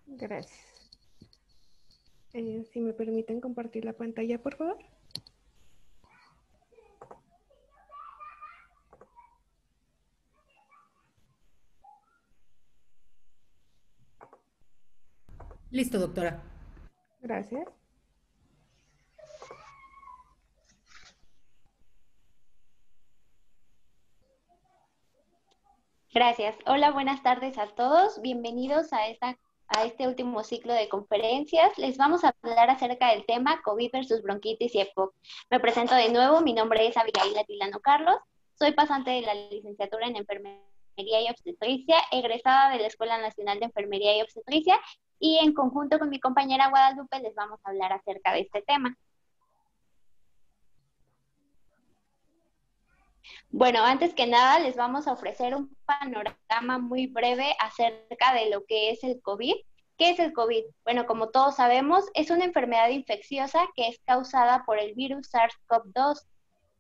Gracias. Si me permiten compartir la pantalla, por favor. Listo, doctora. Gracias. Gracias. Hola, buenas tardes a todos. Bienvenidos a este último ciclo de conferencias. Les vamos a hablar acerca del tema COVID versus bronquitis y EPOC. Me presento de nuevo. Mi nombre es Abigail Atilano Carlos. Soy pasante de la licenciatura en Enfermería y Obstetricia, egresada de la Escuela Nacional de Enfermería y Obstetricia, y en conjunto con mi compañera Guadalupe les vamos a hablar acerca de este tema. Bueno, antes que nada les vamos a ofrecer un panorama muy breve acerca de lo que es el COVID. ¿Qué es el COVID? Bueno, como todos sabemos, es una enfermedad infecciosa que es causada por el virus SARS-CoV-2.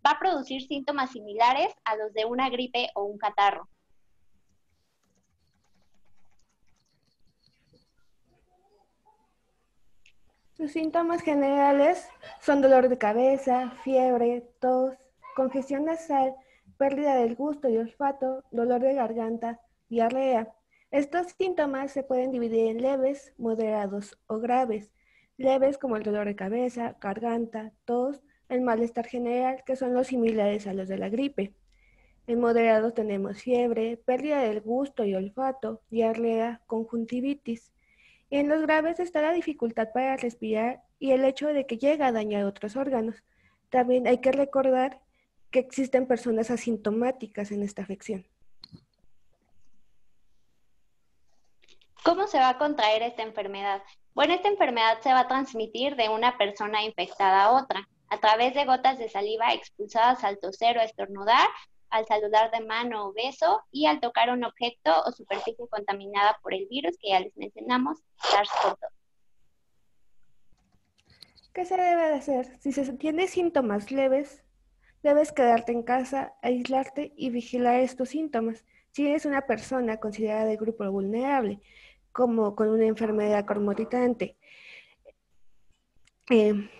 Va a producir síntomas similares a los de una gripe o un catarro. Sus síntomas generales son dolor de cabeza, fiebre, tos, congestión nasal, pérdida del gusto y olfato, dolor de garganta, diarrea. Estos síntomas se pueden dividir en leves, moderados o graves. Leves como el dolor de cabeza, garganta, tos, el malestar general, que son los similares a los de la gripe. En moderados tenemos fiebre, pérdida del gusto y olfato, diarrea, conjuntivitis. En los graves está la dificultad para respirar y el hecho de que llega a dañar otros órganos. También hay que recordar que existen personas asintomáticas en esta afección. ¿Cómo se va a contraer esta enfermedad? Bueno, esta enfermedad se va a transmitir de una persona infectada a otra, a través de gotas de saliva expulsadas al toser o estornudar, al saludar de mano o beso y al tocar un objeto o superficie contaminada por el virus que ya les mencionamos, SARS-CoV-2. ¿Qué se debe de hacer? Si se tiene síntomas leves, debes quedarte en casa, aislarte y vigilar estos síntomas. Si eres una persona considerada de grupo vulnerable, como con una enfermedad cromoritante,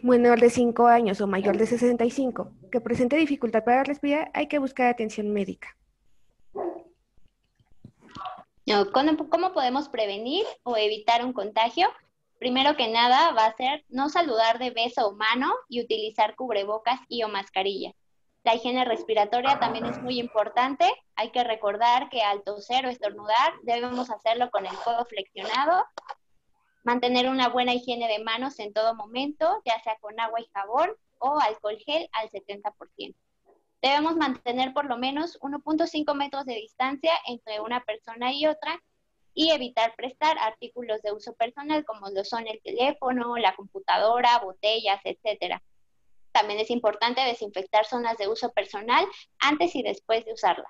menor de 5 años o mayor de 65, que presente dificultad para respirar, hay que buscar atención médica. No, ¿cómo podemos prevenir o evitar un contagio? Primero que nada va a ser no saludar de beso o mano y utilizar cubrebocas y o mascarilla. La higiene respiratoria también es muy importante. Hay que recordar que al toser o estornudar debemos hacerlo con el codo flexionado. Mantener una buena higiene de manos en todo momento, ya sea con agua y jabón o alcohol gel al 70%. Debemos mantener por lo menos 1.5 metros de distancia entre una persona y otra y evitar prestar artículos de uso personal como lo son el teléfono, la computadora, botellas, etcétera. También es importante desinfectar zonas de uso personal antes y después de usarla.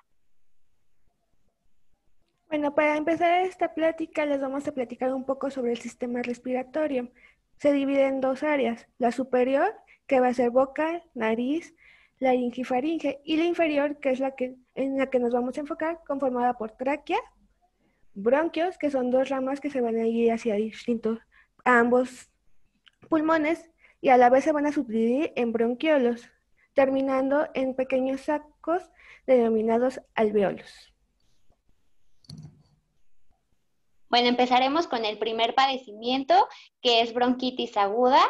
Bueno, para empezar esta plática les vamos a platicar un poco sobre el sistema respiratorio. Se divide en dos áreas, la superior, que va a ser boca, nariz, laringe y faringe, y la inferior, que es en la que nos vamos a enfocar, conformada por tráquea, bronquios, que son dos ramas que se van a ir hacia distintos, a ambos pulmones, y a la vez se van a subdividir en bronquiolos, terminando en pequeños sacos denominados alveolos. Bueno, empezaremos con el primer padecimiento, que es bronquitis aguda.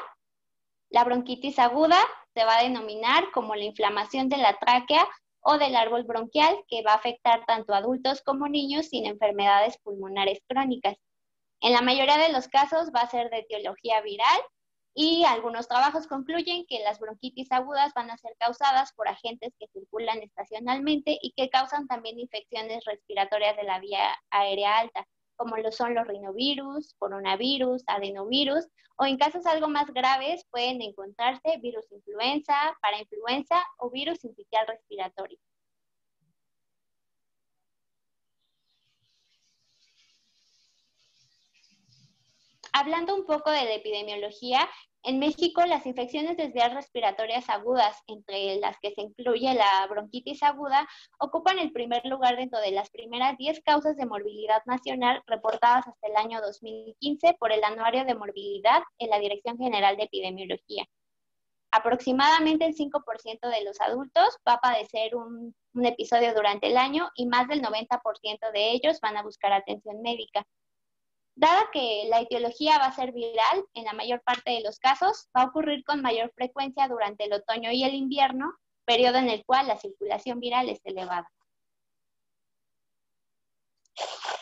La bronquitis aguda se va a denominar como la inflamación de la tráquea o del árbol bronquial, que va a afectar tanto a adultos como niños sin enfermedades pulmonares crónicas. En la mayoría de los casos va a ser de etiología viral y algunos trabajos concluyen que las bronquitis agudas van a ser causadas por agentes que circulan estacionalmente y que causan también infecciones respiratorias de la vía aérea alta, como lo son los rinovirus, coronavirus, adenovirus, o en casos algo más graves pueden encontrarse virus influenza, parainfluenza o virus sincicial respiratorio. Hablando un poco de la epidemiología, en México las infecciones de vías respiratorias agudas, entre las que se incluye la bronquitis aguda, ocupan el primer lugar dentro de las primeras 10 causas de morbilidad nacional reportadas hasta el año 2015 por el Anuario de Morbilidad en la Dirección General de Epidemiología. Aproximadamente el 5% de los adultos va a padecer un episodio durante el año y más del 90% de ellos van a buscar atención médica. Dada que la etiología va a ser viral, en la mayor parte de los casos va a ocurrir con mayor frecuencia durante el otoño y el invierno, periodo en el cual la circulación viral es elevada.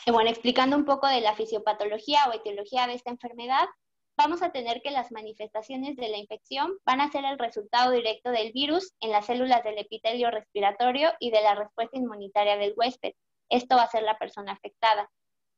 Y bueno, explicando un poco de la fisiopatología o etiología de esta enfermedad, vamos a tener que las manifestaciones de la infección van a ser el resultado directo del virus en las células del epitelio respiratorio y de la respuesta inmunitaria del huésped. Esto va a ser la persona afectada.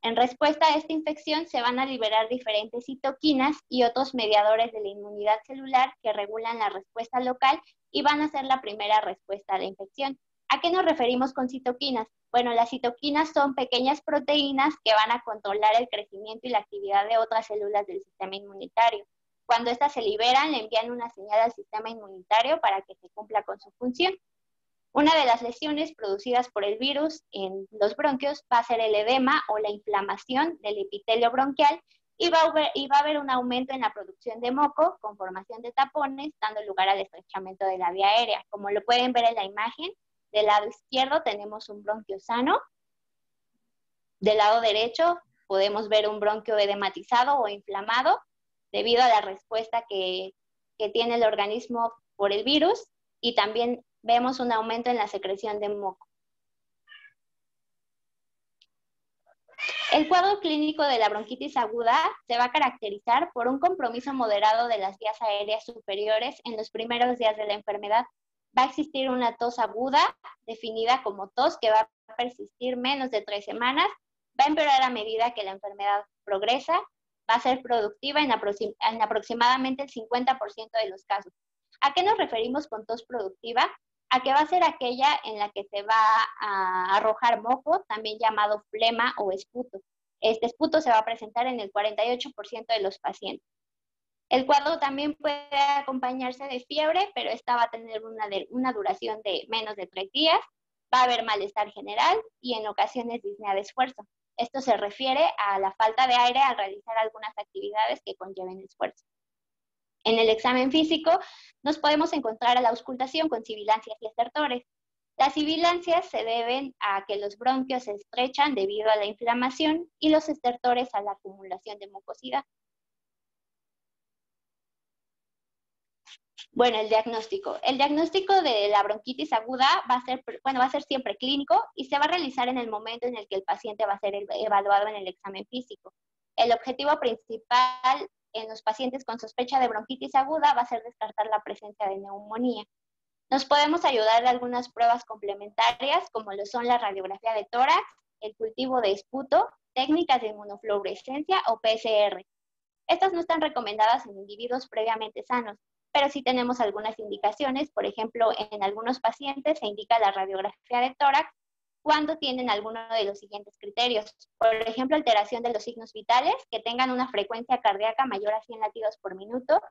En respuesta a esta infección se van a liberar diferentes citoquinas y otros mediadores de la inmunidad celular que regulan la respuesta local y van a ser la primera respuesta a la infección. ¿A qué nos referimos con citoquinas? Bueno, las citoquinas son pequeñas proteínas que van a controlar el crecimiento y la actividad de otras células del sistema inmunitario. Cuando estas se liberan, le envían una señal al sistema inmunitario para que se cumpla con su función. Una de las lesiones producidas por el virus en los bronquios va a ser el edema o la inflamación del epitelio bronquial y va a haber un aumento en la producción de moco con formación de tapones, dando lugar al estrechamiento de la vía aérea. Como lo pueden ver en la imagen, del lado izquierdo tenemos un bronquio sano, del lado derecho podemos ver un bronquio edematizado o inflamado debido a la respuesta que tiene el organismo por el virus, y también vemos un aumento en la secreción de moco. El cuadro clínico de la bronquitis aguda se va a caracterizar por un compromiso moderado de las vías aéreas superiores en los primeros días de la enfermedad. Va a existir una tos aguda, definida como tos que va a persistir menos de 3 semanas, va a empeorar a medida que la enfermedad progresa, va a ser productiva en aproximadamente el 50% de los casos. ¿A qué nos referimos con tos productiva? A que va a ser aquella en la que se va a arrojar moco, también llamado flema o esputo. Este esputo se va a presentar en el 48% de los pacientes. El cuadro también puede acompañarse de fiebre, pero esta va a tener una duración de menos de 3 días, va a haber malestar general y en ocasiones disnea de esfuerzo. Esto se refiere a la falta de aire al realizar algunas actividades que conlleven esfuerzo. En el examen físico nos podemos encontrar a la auscultación con sibilancias y estertores. Las sibilancias se deben a que los bronquios se estrechan debido a la inflamación y los estertores a la acumulación de mucosidad. Bueno, el diagnóstico. El diagnóstico de la bronquitis aguda va a ser siempre clínico y se va a realizar en el momento en el que el paciente va a ser evaluado en el examen físico. El objetivo principal en los pacientes con sospecha de bronquitis aguda va a ser descartar la presencia de neumonía. Nos podemos ayudar de algunas pruebas complementarias, como lo son la radiografía de tórax, el cultivo de esputo, técnicas de inmunofluorescencia o PCR. Estas no están recomendadas en individuos previamente sanos, pero sí tenemos algunas indicaciones. Por ejemplo, en algunos pacientes se indica la radiografía de tórax cuando tienen alguno de los siguientes criterios. Por ejemplo, alteración de los signos vitales, que tengan una frecuencia cardíaca mayor a 100 latidos por minuto,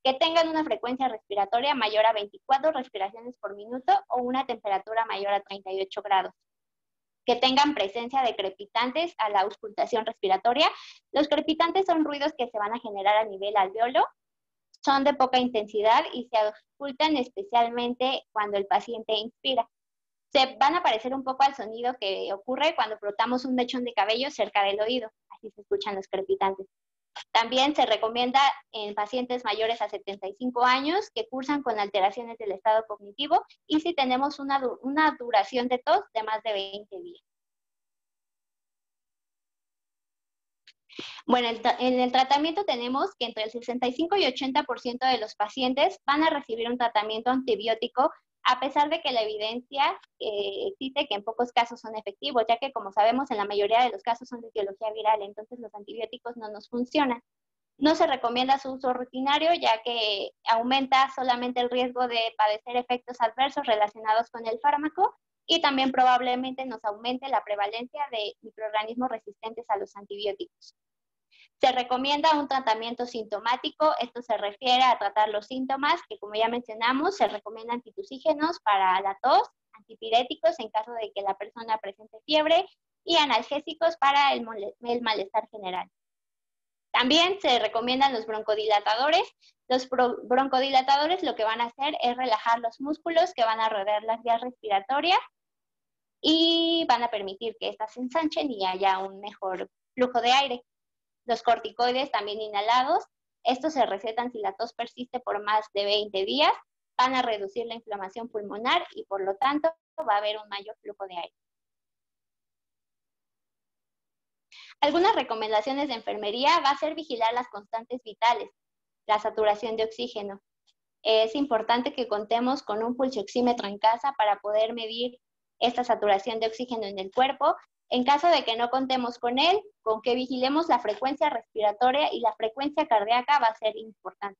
que tengan una frecuencia respiratoria mayor a 24 respiraciones por minuto o una temperatura mayor a 38 grados. Que tengan presencia de crepitantes a la auscultación respiratoria. Los crepitantes son ruidos que se van a generar a nivel alveolo, son de poca intensidad y se auscultan especialmente cuando el paciente inspira. Se van a parecer un poco al sonido que ocurre cuando frotamos un mechón de cabello cerca del oído. Así se escuchan los crepitantes. También se recomienda en pacientes mayores a 75 años que cursan con alteraciones del estado cognitivo y si tenemos una duración de tos de más de 20 días. Bueno, en el tratamiento tenemos que entre el 65 y 80% de los pacientes van a recibir un tratamiento antibiótico, a pesar de que la evidencia existe que en pocos casos son efectivos, ya que como sabemos en la mayoría de los casos son de etiología viral, entonces los antibióticos no nos funcionan. No se recomienda su uso rutinario, ya que aumenta solamente el riesgo de padecer efectos adversos relacionados con el fármaco y también probablemente nos aumente la prevalencia de microorganismos resistentes a los antibióticos. Se recomienda un tratamiento sintomático. Esto se refiere a tratar los síntomas que, como ya mencionamos, se recomiendan antitusígenos para la tos, antipiréticos en caso de que la persona presente fiebre y analgésicos para el malestar general. También se recomiendan los broncodilatadores. Los broncodilatadores lo que van a hacer es relajar los músculos que van a rodear las vías respiratorias y van a permitir que éstas se ensanchen y haya un mejor flujo de aire. Los corticoides también inhalados, estos se recetan si la tos persiste por más de 20 días, van a reducir la inflamación pulmonar y por lo tanto va a haber un mayor flujo de aire. Algunas recomendaciones de enfermería va a ser vigilar las constantes vitales, la saturación de oxígeno. Es importante que contemos con un pulsioxímetro en casa para poder medir esta saturación de oxígeno en el cuerpo. En caso de que no contemos con él, con que vigilemos la frecuencia respiratoria y la frecuencia cardíaca va a ser importante.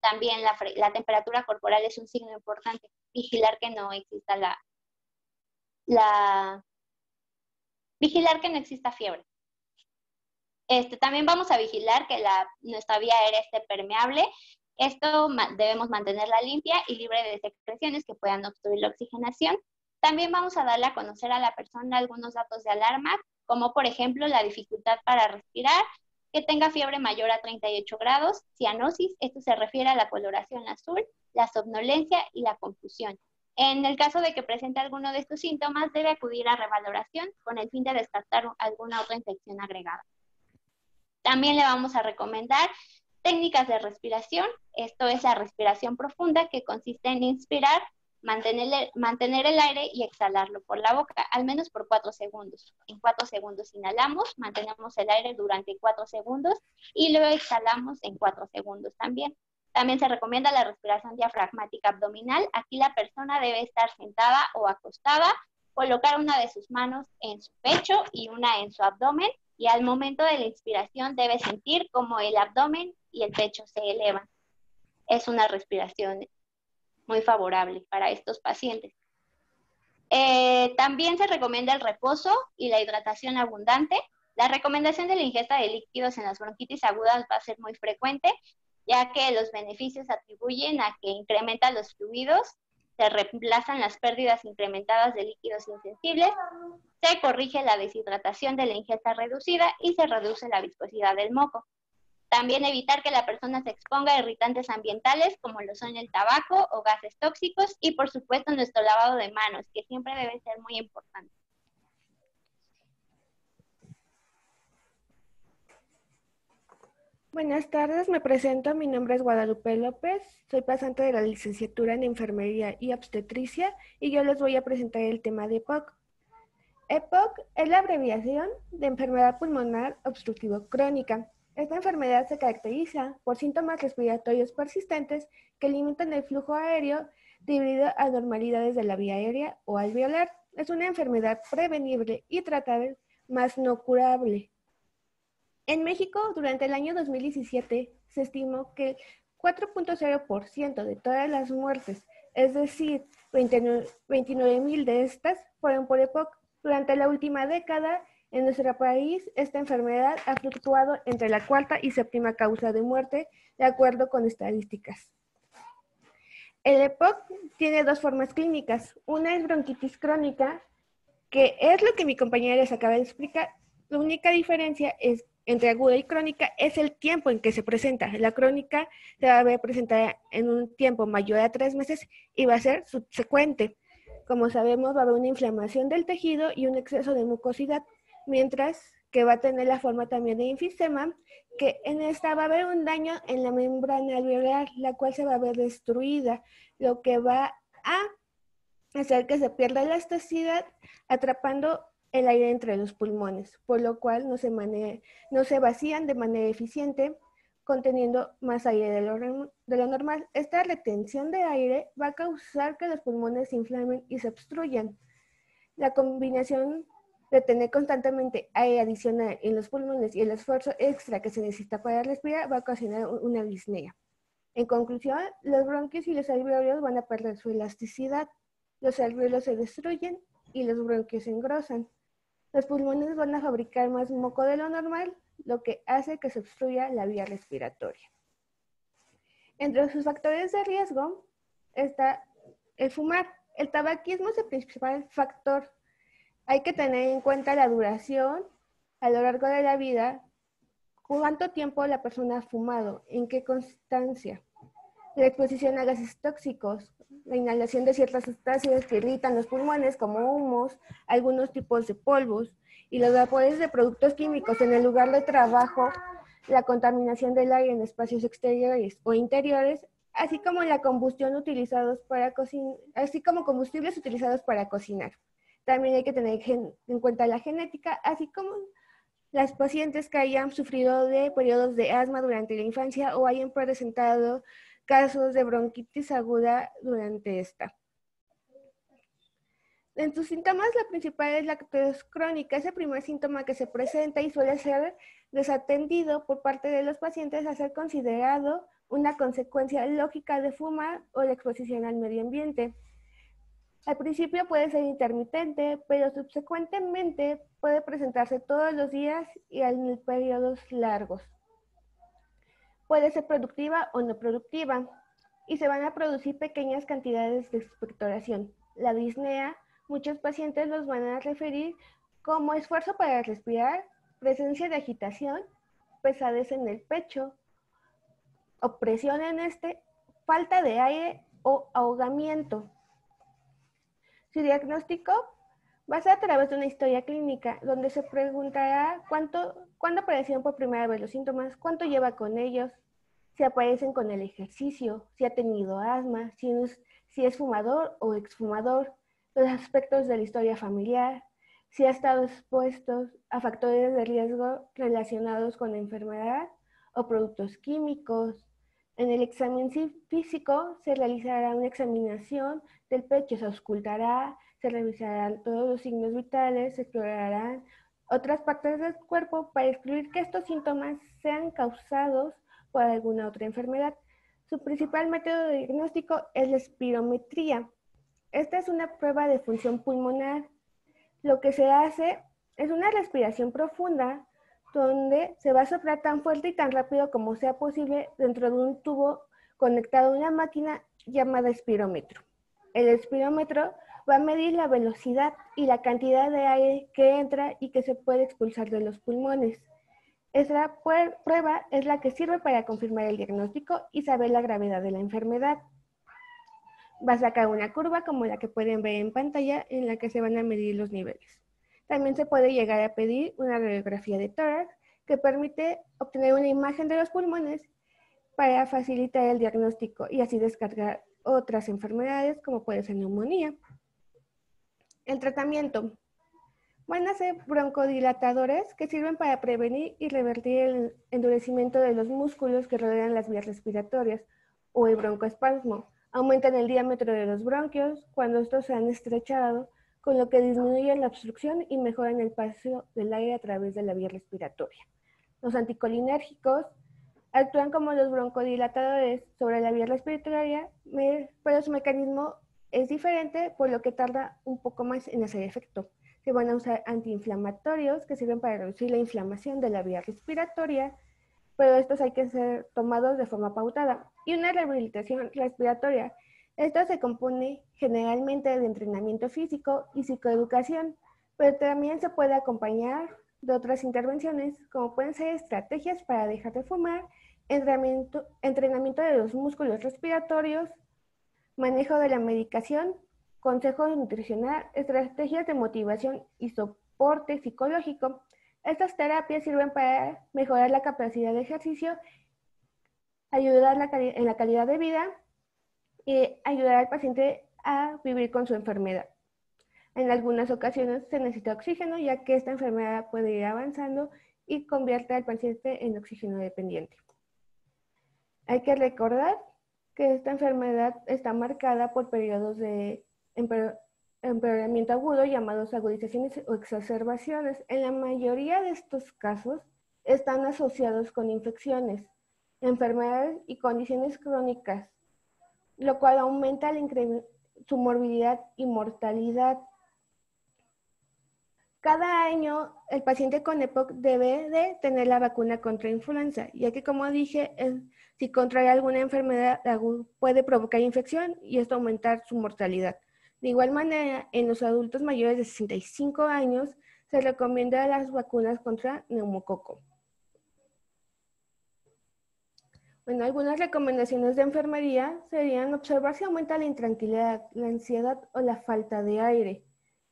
También la temperatura corporal es un signo importante. Vigilar que no exista vigilar que no exista fiebre. También vamos a vigilar que nuestra vía aérea esté permeable. Esto debemos mantenerla limpia y libre de secreciones que puedan obstruir la oxigenación. También vamos a darle a conocer a la persona algunos datos de alarma, como por ejemplo la dificultad para respirar, que tenga fiebre mayor a 38 grados, cianosis, esto se refiere a la coloración azul, la somnolencia y la confusión. En el caso de que presente alguno de estos síntomas, debe acudir a revaloración con el fin de descartar alguna otra infección agregada. También le vamos a recomendar técnicas de respiración. Esto es la respiración profunda, que consiste en inspirar, mantener el aire y exhalarlo por la boca, al menos por 4 segundos. En 4 segundos inhalamos, mantenemos el aire durante 4 segundos y luego exhalamos en 4 segundos también. También se recomienda la respiración diafragmática abdominal. Aquí la persona debe estar sentada o acostada, colocar una de sus manos en su pecho y una en su abdomen, y al momento de la inspiración debe sentir como el abdomen y el pecho se elevan. Es una respiración muy favorable para estos pacientes. También se recomienda el reposo y la hidratación abundante. La recomendación de la ingesta de líquidos en las bronquitis agudas va a ser muy frecuente, ya que los beneficios atribuyen a que incrementan los fluidos, se reemplazan las pérdidas incrementadas de líquidos insensibles, se corrige la deshidratación de la ingesta reducida y se reduce la viscosidad del moco. También evitar que la persona se exponga a irritantes ambientales como lo son el tabaco o gases tóxicos y por supuesto nuestro lavado de manos, que siempre debe ser muy importante. Buenas tardes, me presento, mi nombre es Guadalupe López, soy pasante de la licenciatura en Enfermería y Obstetricia y yo les voy a presentar el tema de EPOC. EPOC es la abreviación de enfermedad pulmonar obstructivo crónica. Esta enfermedad se caracteriza por síntomas respiratorios persistentes que limitan el flujo aéreo debido a anormalidades de la vía aérea o alveolar. Es una enfermedad prevenible y tratable, más no curable. En México, durante el año 2017, se estimó que el 4.0% de todas las muertes, es decir, 29,000 de estas, fueron por EPOC. Durante la última década, en nuestro país, esta enfermedad ha fluctuado entre la cuarta y séptima causa de muerte, de acuerdo con estadísticas. El EPOC tiene dos formas clínicas. Una es bronquitis crónica, que es lo que mi compañera les acaba de explicar. La única diferencia entre aguda y crónica es el tiempo en que se presenta. La crónica se va a ver presentada en un tiempo mayor a 3 meses y va a ser subsecuente. Como sabemos, va a haber una inflamación del tejido y un exceso de mucosidad, mientras que va a tener la forma también de enfisema, que en esta va a haber un daño en la membrana alveolar, la cual se va a ver destruida, lo que va a hacer que se pierda elasticidad, atrapando el aire entre los pulmones, por lo cual no se vacían de manera eficiente, conteniendo más aire de lo normal. Esta retención de aire va a causar que los pulmones se inflamen y se obstruyan. La combinación de tener constantemente aire adicional en los pulmones y el esfuerzo extra que se necesita para respirar va a ocasionar una disnea. En conclusión, los bronquios y los alveolos van a perder su elasticidad, los alveolos se destruyen y los bronquios se engrosan. Los pulmones van a fabricar más moco de lo normal lo que hace que se obstruya la vía respiratoria. Entre sus factores de riesgo está el fumar. El tabaquismo es el principal factor. Hay que tener en cuenta la duración a lo largo de la vida, cuánto tiempo la persona ha fumado, en qué constancia. La exposición a gases tóxicos, la inhalación de ciertas sustancias que irritan los pulmones, como humos, algunos tipos de polvos, y los vapores de productos químicos en el lugar de trabajo, la contaminación del aire en espacios exteriores o interiores, así como la combustión utilizados para así como combustibles utilizados para cocinar. También hay que tener en cuenta la genética, así como las pacientes que hayan sufrido de periodos de asma durante la infancia o hayan presentado casos de bronquitis aguda durante esta. En sus síntomas, la principal es la tos crónica. Es el primer síntoma que se presenta y suele ser desatendido por parte de los pacientes a ser considerado una consecuencia lógica de fumar o de exposición al medio ambiente. Al principio puede ser intermitente, pero subsecuentemente puede presentarse todos los días y en periodos largos. Puede ser productiva o no productiva y se van a producir pequeñas cantidades de expectoración. La disnea, muchos pacientes los van a referir como esfuerzo para respirar, presencia de agitación, pesadez en el pecho, opresión en falta de aire o ahogamiento. Su diagnóstico va a ser a través de una historia clínica, donde se preguntará cuándo aparecieron por primera vez los síntomas, cuánto lleva con ellos, si aparecen con el ejercicio, si ha tenido asma, si es fumador o exfumador, los aspectos de la historia familiar, si ha estado expuesto a factores de riesgo relacionados con la enfermedad o productos químicos. En el examen físico se realizará una examinación del pecho, se auscultará, se revisarán todos los signos vitales, se explorarán otras partes del cuerpo para excluir que estos síntomas sean causados por alguna otra enfermedad. Su principal método de diagnóstico es la espirometría. Esta es una prueba de función pulmonar. Lo que se hace es una respiración profunda donde se va a soplar tan fuerte y tan rápido como sea posible dentro de un tubo conectado a una máquina llamada espirómetro. El espirómetro va a medir la velocidad y la cantidad de aire que entra y que se puede expulsar de los pulmones. Esta prueba es la que sirve para confirmar el diagnóstico y saber la gravedad de la enfermedad. Va a sacar una curva como la que pueden ver en pantalla en la que se van a medir los niveles. También se puede llegar a pedir una radiografía de tórax que permite obtener una imagen de los pulmones para facilitar el diagnóstico y así descargar otras enfermedades como puede ser neumonía. El tratamiento. Van a ser broncodilatadores que sirven para prevenir y revertir el endurecimiento de los músculos que rodean las vías respiratorias o el broncoespasmo. Aumentan el diámetro de los bronquios cuando estos se han estrechado, con lo que disminuyen la obstrucción y mejoran el paso del aire a través de la vía respiratoria. Los anticolinérgicos actúan como los broncodilatadores sobre la vía respiratoria, pero su mecanismo es diferente, por lo que tarda un poco más en hacer efecto. Se van a usar antiinflamatorios que sirven para reducir la inflamación de la vía respiratoria, pero estos hay que ser tomados de forma pautada. Y una rehabilitación respiratoria. Esto se compone generalmente de entrenamiento físico y psicoeducación, pero también se puede acompañar de otras intervenciones, como pueden ser estrategias para dejar de fumar, entrenamiento de los músculos respiratorios, manejo de la medicación, consejo nutricional, estrategias de motivación y soporte psicológico. Estas terapias sirven para mejorar la capacidad de ejercicio, ayudar en la calidad de vida y ayudar al paciente a vivir con su enfermedad. En algunas ocasiones se necesita oxígeno, ya que esta enfermedad puede ir avanzando y convierte al paciente en oxígeno dependiente. Hay que recordar que esta enfermedad está marcada por periodos de empeoramiento agudo llamados agudizaciones o exacerbaciones. En la mayoría de estos casos están asociados con infecciones, enfermedades y condiciones crónicas, lo cual aumenta su morbilidad y mortalidad. Cada año el paciente con EPOC debe de tener la vacuna contra influenza, ya que como dije, si contrae alguna enfermedad puede provocar infección y esto aumentar su mortalidad. De igual manera, en los adultos mayores de 65 años se recomienda las vacunas contra neumococo. Bueno, algunas recomendaciones de enfermería serían observar si aumenta la intranquilidad, la ansiedad o la falta de aire.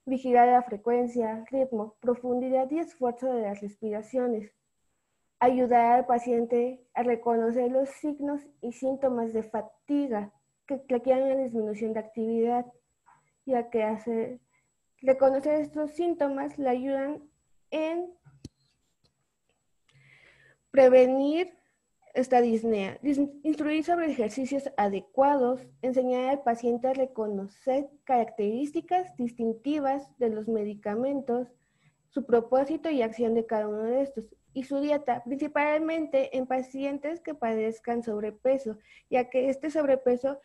Vigilar la frecuencia, ritmo, profundidad y esfuerzo de las respiraciones. Ayudar al paciente a reconocer los signos y síntomas de fatiga que requieran la disminución de actividad, ya que reconocer estos síntomas le ayudan en prevenir esta disnea. Instruir sobre ejercicios adecuados, enseñar al paciente a reconocer características distintivas de los medicamentos, su propósito y acción de cada uno de estos, y su dieta, principalmente en pacientes que padezcan sobrepeso, ya que este sobrepeso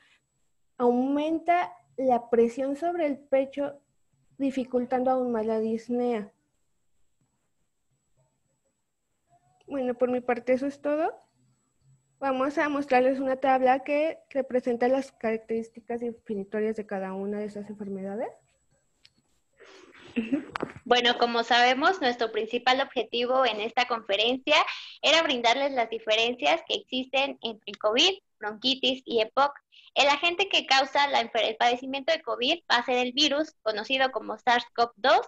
aumenta la presión sobre el pecho, dificultando aún más la disnea. Bueno, por mi parte eso es todo. Vamos a mostrarles una tabla que representa las características definitorias de cada una de esas enfermedades. Bueno, como sabemos, nuestro principal objetivo en esta conferencia era brindarles las diferencias que existen entre COVID, bronquitis y EPOC. El agente que causa el padecimiento de COVID va a ser el virus, conocido como SARS-CoV-2.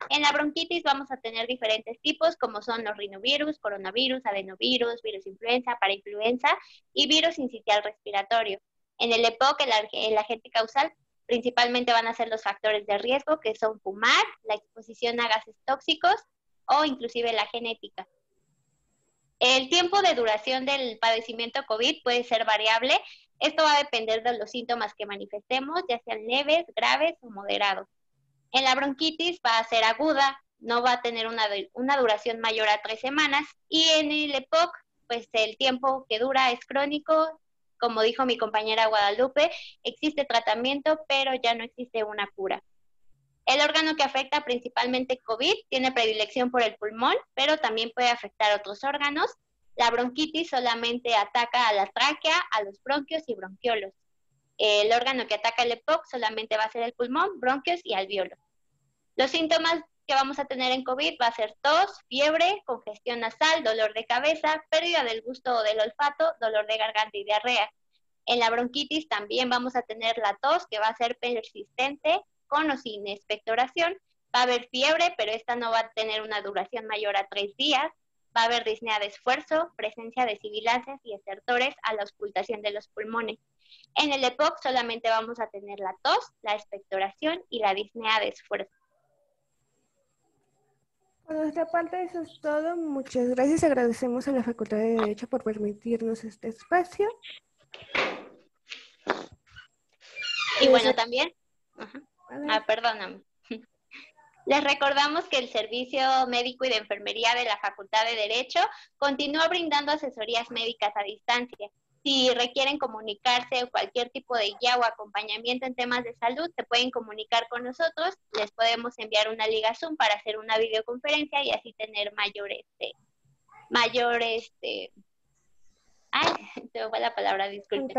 En la bronquitis vamos a tener diferentes tipos, como son los rinovirus, coronavirus, adenovirus, virus influenza, parainfluenza y virus sincitial respiratorio. En el EPOC, el agente causal principalmente van a ser los factores de riesgo, que son fumar, la exposición a gases tóxicos o inclusive la genética. El tiempo de duración del padecimiento COVID puede ser variable. Esto va a depender de los síntomas que manifestemos, ya sean leves, graves o moderados. En la bronquitis va a ser aguda, no va a tener una duración mayor a 3 semanas. Y en el EPOC, pues el tiempo que dura es crónico. Como dijo mi compañera Guadalupe, existe tratamiento, pero ya no existe una cura. El órgano que afecta principalmente COVID tiene predilección por el pulmón, pero también puede afectar otros órganos. La bronquitis solamente ataca a la tráquea, a los bronquios y bronquiolos. El órgano que ataca el EPOC solamente va a ser el pulmón, bronquios y alvéolos. Los síntomas que vamos a tener en COVID va a ser tos, fiebre, congestión nasal, dolor de cabeza, pérdida del gusto o del olfato, dolor de garganta y diarrea. En la bronquitis también vamos a tener la tos, que va a ser persistente, con o sin expectoración. Va a haber fiebre, pero esta no va a tener una duración mayor a 3 días. Va a haber disnea de esfuerzo, presencia de sibilancias y estertores a la auscultación de los pulmones. En el EPOC solamente vamos a tener la tos, la expectoración y la disnea de esfuerzo. Por nuestra parte eso es todo. Muchas gracias. Agradecemos a la Facultad de Derecho por permitirnos este espacio. Y bueno, también... perdóname. Les recordamos que el Servicio Médico y de Enfermería de la Facultad de Derecho continúa brindando asesorías médicas a distancia. Si requieren comunicarse o cualquier tipo de guía o acompañamiento en temas de salud, se pueden comunicar con nosotros. Les podemos enviar una liga Zoom para hacer una videoconferencia y así tener mayor se me fue la palabra, disculpen.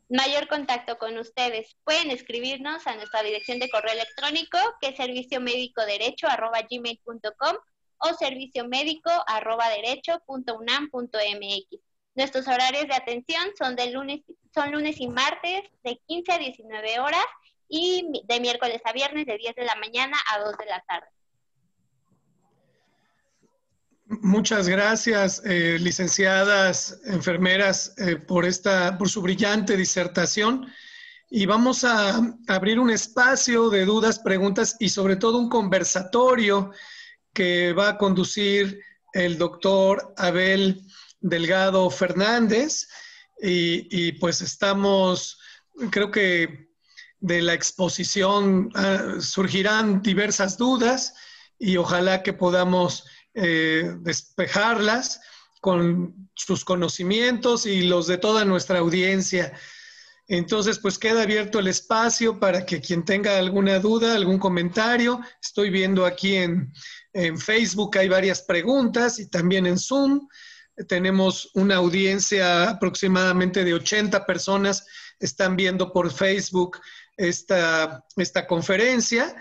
Mayor contacto con ustedes. Pueden escribirnos a nuestra dirección de correo electrónico, que es serviciomedicoderecho@gmail.com o serviciomedico@derecho.unam.mx. Nuestros horarios de atención son lunes y martes de 15 a 19 horas y de miércoles a viernes de 10 de la mañana a 2 de la tarde. Muchas gracias, licenciadas, enfermeras, por su brillante disertación. Y vamos a abrir un espacio de dudas, preguntas y sobre todo un conversatorio que va a conducir el doctor Abel Delgado Fernández. Y pues creo que de la exposición surgirán diversas dudas y ojalá que podamos despejarlas con sus conocimientos y los de toda nuestra audiencia. Entonces, pues queda abierto el espacio para que quien tenga alguna duda, algún comentario. Estoy viendo aquí en Facebook hay varias preguntas y también en Zoom. Tenemos una audiencia aproximadamente de 80 personas están viendo por Facebook esta conferencia.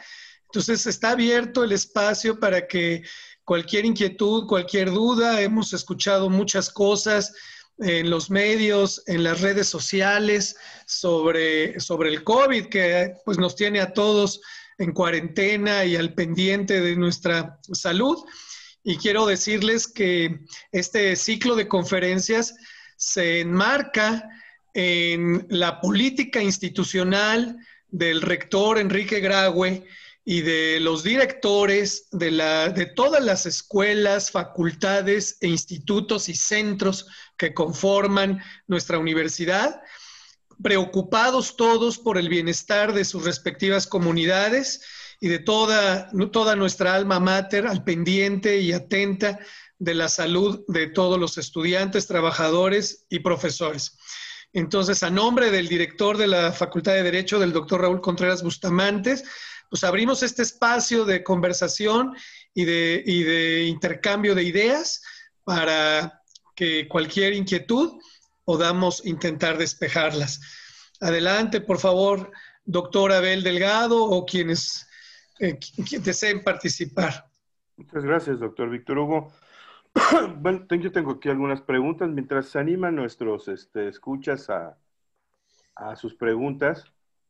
Entonces está abierto el espacio para que cualquier inquietud, cualquier duda, hemos escuchado muchas cosas en los medios, en las redes sociales sobre el COVID, que pues nos tiene a todos en cuarentena y al pendiente de nuestra salud. Y quiero decirles que este ciclo de conferencias se enmarca en la política institucional del rector Enrique Graue y de los directores de todas las escuelas, facultades e institutos y centros que conforman nuestra universidad, preocupados todos por el bienestar de sus respectivas comunidades y de toda nuestra alma mater al pendiente y atenta de la salud de todos los estudiantes, trabajadores y profesores. Entonces, a nombre del director de la Facultad de Derecho, del doctor Raúl Contreras Bustamantes, pues abrimos este espacio de conversación y de intercambio de ideas para que cualquier inquietud podamos intentar despejarlas. Adelante, por favor, doctor Abel Delgado o quienes deseen participar. Muchas gracias, doctor Víctor Hugo. Bueno, yo tengo aquí algunas preguntas. Mientras se animan nuestros escuchas a sus preguntas,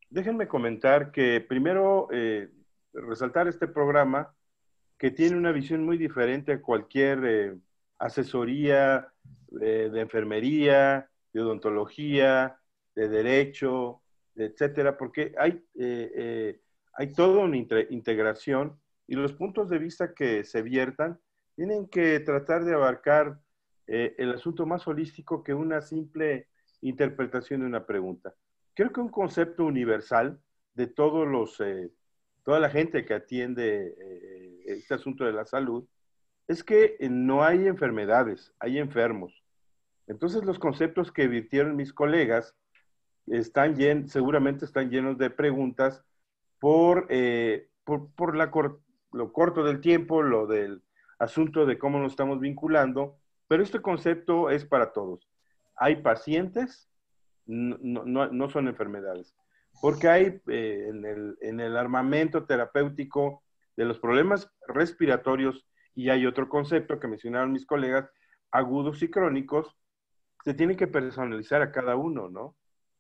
déjenme comentar que primero resaltar este programa que tiene una visión muy diferente a cualquier asesoría de enfermería, de odontología, de derecho, etcétera, porque hay toda una integración y los puntos de vista que se viertan tienen que tratar de abarcar el asunto más holístico que una simple interpretación de una pregunta. Creo que un concepto universal de toda la gente que atiende este asunto de la salud es que no hay enfermedades, hay enfermos. Entonces los conceptos que virtieron mis colegas seguramente están llenos de preguntas por lo corto del tiempo, lo del asunto de cómo nos estamos vinculando, pero este concepto es para todos. Hay pacientes, no son enfermedades, porque hay en el armamento terapéutico de los problemas respiratorios, y hay otro concepto que mencionaron mis colegas, agudos y crónicos, se tiene que personalizar a cada uno, ¿no?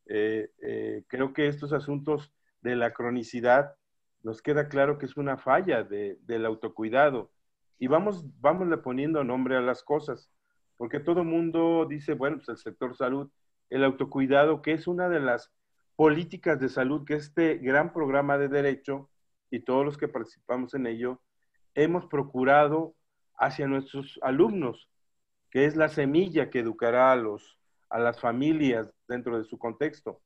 Creo que estos asuntos de la cronicidad nos queda claro que es una falla del autocuidado, y vámosle poniendo nombre a las cosas, porque todo mundo dice, bueno, pues el sector salud, el autocuidado, que es una de las políticas de salud que este gran programa de derecho y todos los que participamos en ello hemos procurado hacia nuestros alumnos, que es la semilla que educará a las familias dentro de su contexto.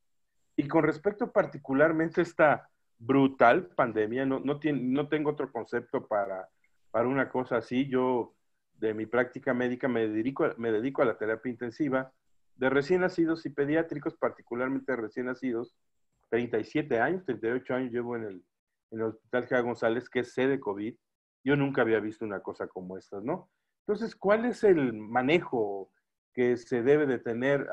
Y con respecto particularmente a esta brutal pandemia, no tengo otro concepto para una cosa así. Yo, de mi práctica médica, me dedico a la terapia intensiva de recién nacidos y pediátricos, particularmente de recién nacidos. 37 años, 38 años llevo en el Hospital G. González, que es sede COVID. Yo nunca había visto una cosa como esta, ¿no? Entonces, ¿cuál es el manejo que se debe de tener?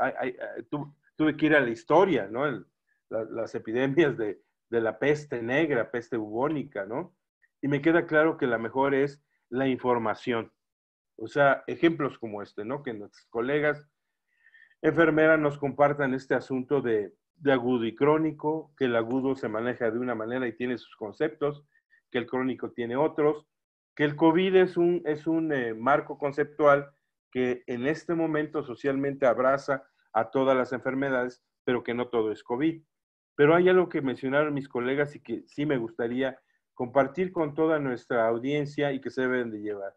Tuve que ir a la historia, ¿no? Las epidemias de la peste negra, peste bubónica, ¿no? Y me queda claro que la mejor es la información. O sea, ejemplos como este, ¿no? Que nuestros colegas enfermeras nos compartan este asunto de agudo y crónico, que el agudo se maneja de una manera y tiene sus conceptos, que el crónico tiene otros, que el COVID es un marco conceptual que en este momento socialmente abraza a todas las enfermedades, pero que no todo es COVID. Pero hay algo que mencionaron mis colegas y que sí me gustaría compartir con toda nuestra audiencia y que se deben de llevar.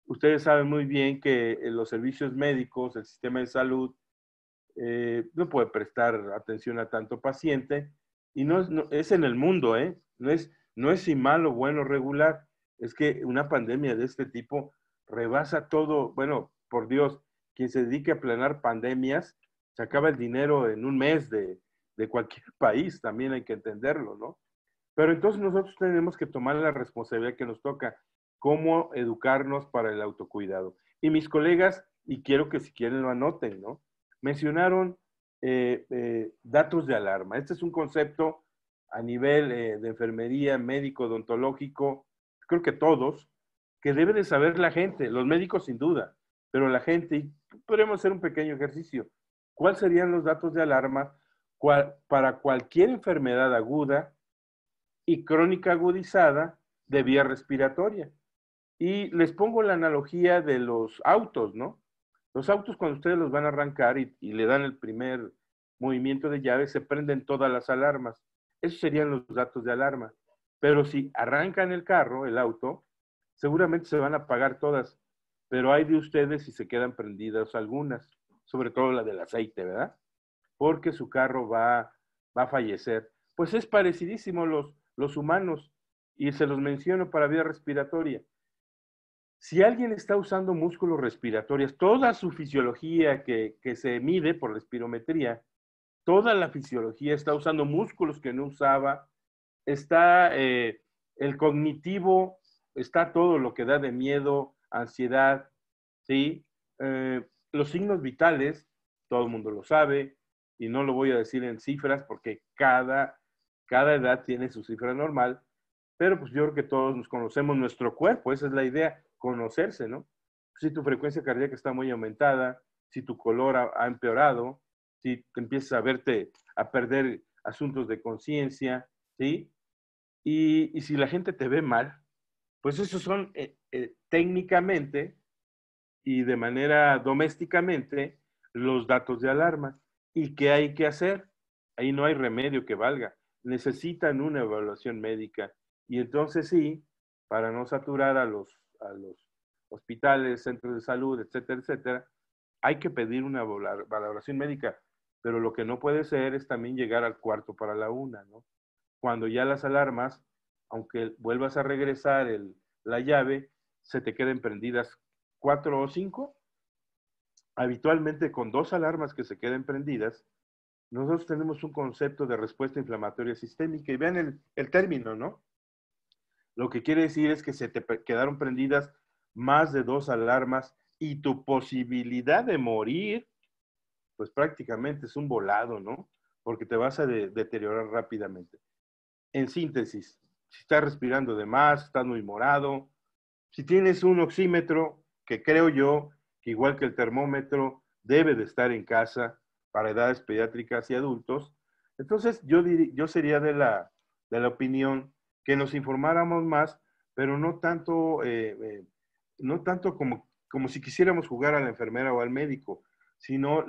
Ustedes saben muy bien que los servicios médicos, el sistema de salud, no puede prestar atención a tanto paciente, y no es en el mundo, no es si malo, bueno, regular, es que una pandemia de este tipo rebasa todo. Bueno, por Dios, quien se dedique a planear pandemias se acaba el dinero en un mes de cualquier país, también hay que entenderlo, ¿no? Pero entonces nosotros tenemos que tomar la responsabilidad que nos toca, cómo educarnos para el autocuidado. Y mis colegas, y quiero que si quieren lo anoten, ¿no? Mencionaron datos de alarma. Este es un concepto a nivel de enfermería, médico, odontológico, creo que todos, que debe de saber la gente, los médicos sin duda, pero la gente, y podemos hacer un pequeño ejercicio. ¿Cuáles serían los datos de alarma para cualquier enfermedad aguda y crónica agudizada de vía respiratoria? Y les pongo la analogía de los autos, ¿no? Los autos cuando ustedes los van a arrancar y le dan el primer movimiento de llave, se prenden todas las alarmas. Esos serían los datos de alarma. Pero si arrancan el carro, el auto, seguramente se van a apagar todas. Pero hay de ustedes si se quedan prendidas algunas, sobre todo la del aceite, ¿verdad? Porque su carro va a fallecer. Pues es parecidísimo los humanos, y se los menciono para vía respiratoria. Si alguien está usando músculos respiratorios, toda su fisiología que se mide por la espirometría, toda la fisiología está usando músculos que no usaba, está el cognitivo, está todo lo que da de miedo, ansiedad, ¿sí? Los signos vitales, todo el mundo lo sabe, y no lo voy a decir en cifras porque cada edad tiene su cifra normal, pero pues yo creo que todos nos conocemos nuestro cuerpo, esa es la idea, conocerse, ¿no? Si tu frecuencia cardíaca está muy aumentada, si tu color ha empeorado, si te empiezas a perder asuntos de conciencia, ¿sí? Y si la gente te ve mal, pues esos son técnicamente y de manera domésticamente los datos de alarma. ¿Y qué hay que hacer? Ahí no hay remedio que valga. Necesitan una evaluación médica. Y entonces sí, para no saturar a los hospitales, centros de salud, etcétera, etcétera, hay que pedir una valoración médica. Pero lo que no puede ser es también llegar al cuarto para la una, ¿no? Cuando ya las alarmas, aunque vuelvas a regresar la llave, se te queden prendidas 4 o 5. Habitualmente con 2 alarmas que se queden prendidas, nosotros tenemos un concepto de respuesta inflamatoria sistémica. Y vean el término, ¿no? Lo que quiere decir es que se te quedaron prendidas más de 2 alarmas y tu posibilidad de morir, pues prácticamente es un volado, ¿no? Porque te vas a deteriorar rápidamente. En síntesis, si estás respirando de más, estás muy morado, si tienes un oxímetro, que creo yo que igual que el termómetro debe de estar en casa para edades pediátricas y adultos, entonces yo sería de la opinión que nos informáramos más, pero no tanto como si quisiéramos jugar a la enfermera o al médico, sino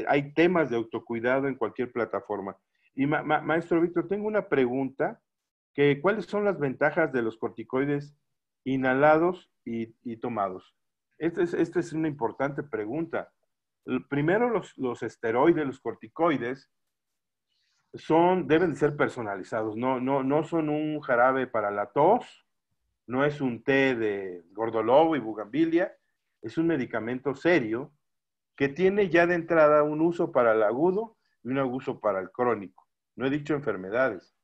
hay temas de autocuidado en cualquier plataforma. Y maestro Víctor, tengo una pregunta, ¿cuáles son las ventajas de los corticoides inhalados y tomados? Esta es una importante pregunta. Primero, los esteroides, los corticoides, deben de ser personalizados, no son un jarabe para la tos, no es un té de gordolobo y bugambilia, es un medicamento serio que tiene ya de entrada un uso para el agudo y un uso para el crónico. No he dicho enfermedades,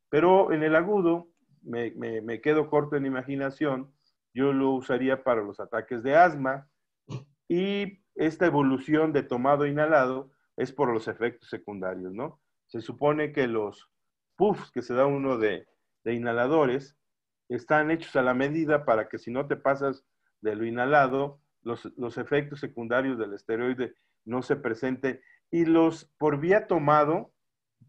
pero en el agudo me quedo corto en imaginación, yo lo usaría para los ataques de asma, y esta evolución de tomado e inhalado es por los efectos secundarios, ¿no? Se supone que los puffs que se da uno de inhaladores están hechos a la medida para que si no te pasas de lo inhalado, los efectos secundarios del esteroide no se presenten. Y por vía tomado,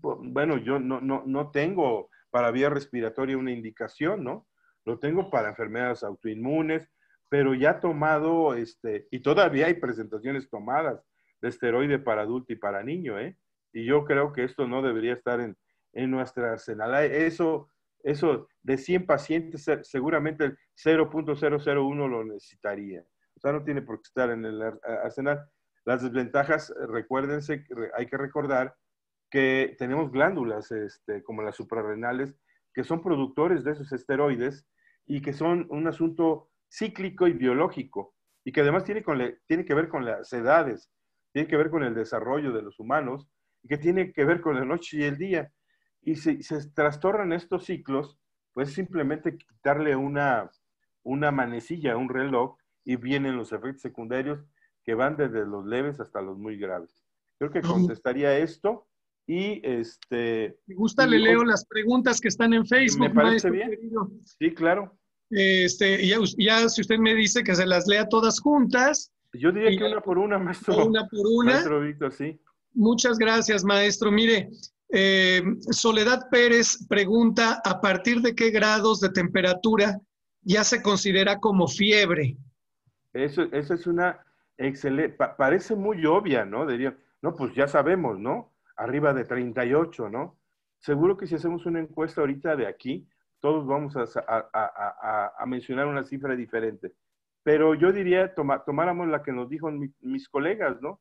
bueno, yo no tengo para vía respiratoria una indicación, ¿no? Lo tengo para enfermedades autoinmunes, pero ya tomado, y todavía hay presentaciones tomadas de esteroide para adulto y para niño, ¿eh? Y yo creo que esto no debería estar en nuestra arsenal. Eso de 100 pacientes, seguramente el 0.001 lo necesitaría. O sea, no tiene por qué estar en el arsenal. Las desventajas, recuérdense, hay que recordar que tenemos glándulas, como las suprarrenales, que son productores de esos esteroides y que son un asunto cíclico y biológico, y que además tiene que ver con las edades, tiene que ver con el desarrollo de los humanos y que tiene que ver con la noche y el día. Y se trastornan estos ciclos, pues simplemente quitarle una manecilla, un reloj, y vienen los efectos secundarios que van desde los leves hasta los muy graves. Creo que contestaría esto y Me gusta, le leo las preguntas que están en me Facebook, parece maestro bien. querido. Sí, claro. Ya si usted me dice que se las lea todas juntas. Yo diría que una por una, maestro. Una por una. Maestro Víctor, sí. Muchas gracias, maestro. Mire, Soledad Pérez pregunta, ¿a partir de qué grados de temperatura ya se considera como fiebre? Eso es una excelente, parece muy obvia, ¿no? Diría, no, pues ya sabemos, ¿no? Arriba de 38, ¿no? Seguro que si hacemos una encuesta ahorita de aquí, todos vamos a mencionar una cifra diferente. Pero yo diría, tomáramos la que nos dijo mis colegas, ¿no?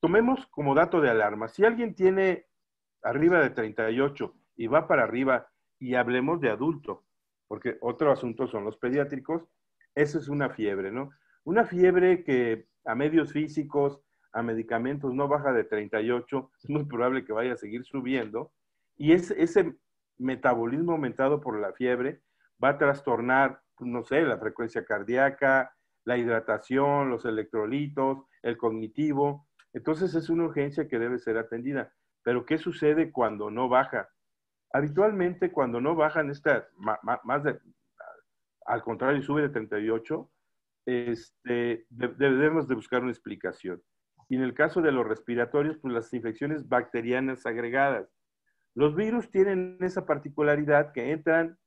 Tomemos como dato de alarma. Si alguien tiene arriba de 38 y va para arriba, y hablemos de adulto, porque otro asunto son los pediátricos, eso es una fiebre, ¿no? Una fiebre que a medios físicos, a medicamentos no baja de 38, es muy probable que vaya a seguir subiendo, y ese metabolismo aumentado por la fiebre va a trastornar, no sé, la frecuencia cardíaca, la hidratación, los electrolitos, el cognitivo. Entonces es una urgencia que debe ser atendida. Pero ¿qué sucede cuando no baja? Habitualmente cuando no bajan al contrario, sube de 38, debemos de buscar una explicación. Y en el caso de los respiratorios, pues las infecciones bacterianas agregadas. Los virus tienen esa particularidad que entran,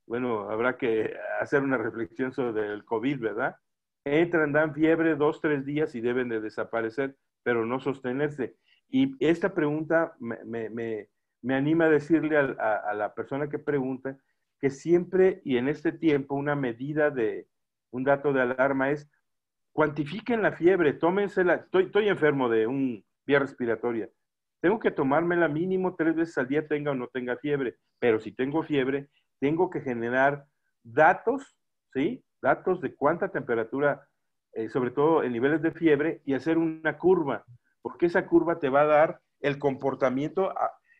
bueno, habrá que hacer una reflexión sobre el COVID, ¿verdad? Entran, dan fiebre 2-3 días y deben de desaparecer, pero no sostenerse. Y esta pregunta me anima a decirle a la persona que pregunta que siempre y en este tiempo una medida de un dato de alarma es cuantifiquen la fiebre, tómensela. Estoy enfermo de un vía respiratoria. Tengo que tomármela mínimo 3 veces al día, tenga o no tenga fiebre. Pero si tengo fiebre, tengo que generar datos, ¿sí? Datos de cuánta temperatura, sobre todo en niveles de fiebre, y hacer una curva, porque esa curva te va a dar el comportamiento,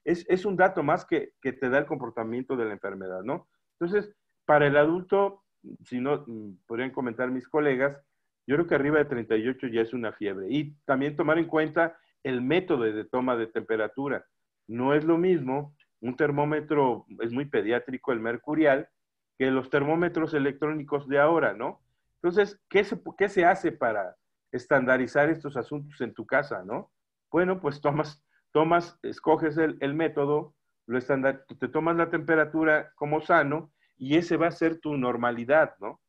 es un dato más que te da el comportamiento de la enfermedad, ¿no? Entonces, para el adulto, si no, podrían comentar mis colegas, yo creo que arriba de 38 ya es una fiebre. Y también tomar en cuenta el método de toma de temperatura. No es lo mismo, un termómetro es muy pediátrico, el mercurial, que los termómetros electrónicos de ahora, ¿no? Entonces, ¿qué se hace para estandarizar estos asuntos en tu casa, ¿no? Bueno, pues escoges el método, te tomas la temperatura como sano y ese va a ser tu normalidad, ¿no?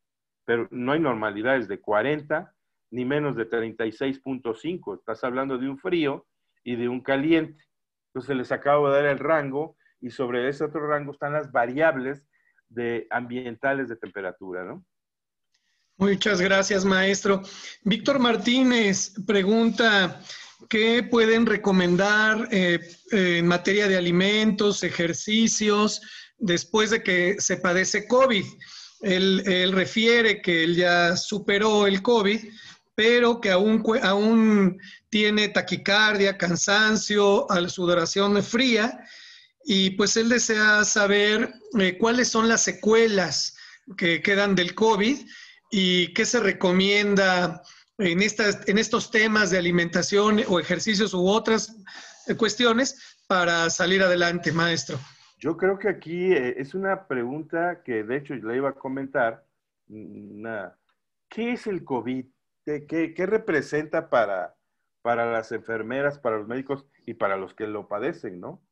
Pero no hay normalidades de 40 ni menos de 36.5. Estás hablando de un frío y de un caliente. Entonces les acabo de dar el rango y sobre ese otro rango están las variables ambientales de temperatura, ¿no? Muchas gracias, maestro. Víctor Martínez pregunta, ¿qué pueden recomendar en materia de alimentos, ejercicios, después de que se padece COVID? Él refiere que él ya superó el COVID, pero que aún tiene taquicardia, cansancio, sudoración fría, y pues él desea saber cuáles son las secuelas que quedan del COVID y qué se recomienda en estos temas de alimentación o ejercicios u otras cuestiones para salir adelante, maestro. Yo creo que aquí es una pregunta que de hecho le iba a comentar. ¿Qué es el COVID? ¿Qué representa para las enfermeras, para los médicos y para los que lo padecen, ¿no?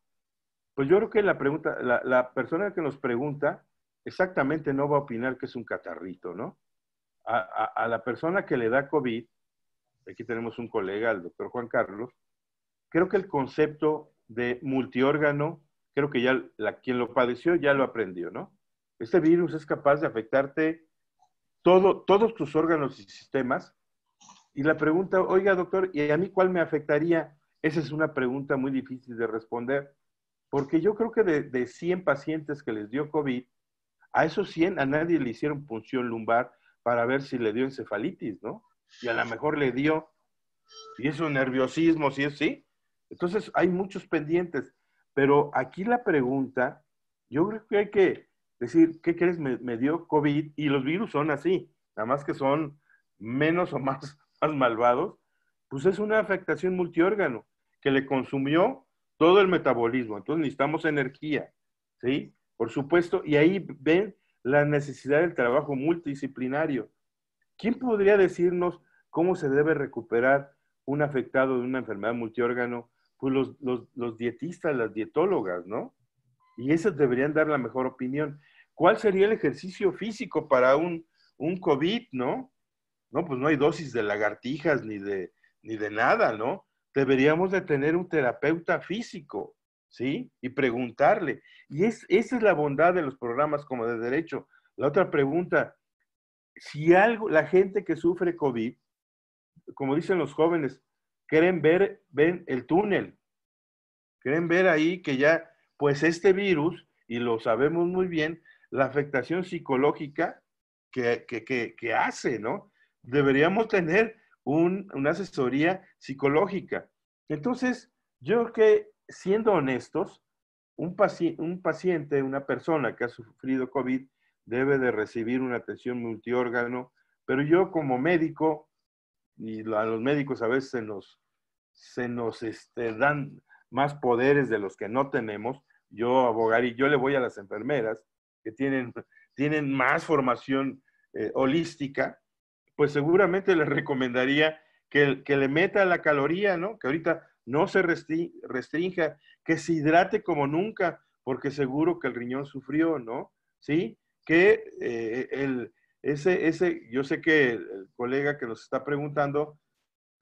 Pues yo creo que la persona que nos pregunta exactamente no va a opinar que es un catarrito, ¿no? A la persona que le da COVID, aquí tenemos un colega, el doctor Juan Carlos, creo que el concepto de multiórgano, creo que ya quien lo padeció ya lo aprendió, ¿no? Este virus es capaz de afectarte todos tus órganos y sistemas. Y la pregunta, oiga doctor, ¿y a mí cuál me afectaría? Esa es una pregunta muy difícil de responder, porque yo creo que de 100 pacientes que les dio COVID, a esos 100 a nadie le hicieron punción lumbar para ver si le dio encefalitis, ¿no? Y a lo mejor le dio, y esos nerviosismos, y es sí. Entonces, hay muchos pendientes. Pero aquí la pregunta, yo creo que hay que decir, ¿qué crees? Me dio COVID, y los virus son así, nada más que son menos o más malvados, pues es una afectación multiórgano que le consumió todo el metabolismo. Entonces necesitamos energía, ¿sí? Por supuesto, y ahí ven la necesidad del trabajo multidisciplinario. ¿Quién podría decirnos cómo se debe recuperar un afectado de una enfermedad multiórgano? Pues los dietistas, las dietólogas, ¿no? Y esos deberían dar la mejor opinión. ¿Cuál sería el ejercicio físico para un COVID, no? No, pues no hay dosis de lagartijas ni de nada, ¿no? Deberíamos de tener un terapeuta físico, ¿sí? Y preguntarle. Y esa es la bondad de los programas como de derecho. La otra pregunta, si algo, la gente que sufre COVID, como dicen los jóvenes, ven el túnel, quieren ver ahí que ya, pues este virus, y lo sabemos muy bien, la afectación psicológica que hace, ¿no? Deberíamos tener una asesoría psicológica. Entonces, yo creo que, siendo honestos, un paciente, una persona que ha sufrido COVID, debe de recibir una atención multiórgano, pero yo como médico, y a los médicos a veces se nos dan más poderes de los que no tenemos, yo abogaría, yo le voy a las enfermeras que tienen más formación holística, pues seguramente les recomendaría que le meta la caloría, ¿no? Que ahorita no se restrinja, que se hidrate como nunca, porque seguro que el riñón sufrió, ¿no? ¿Sí? Que yo sé que el colega que nos está preguntando,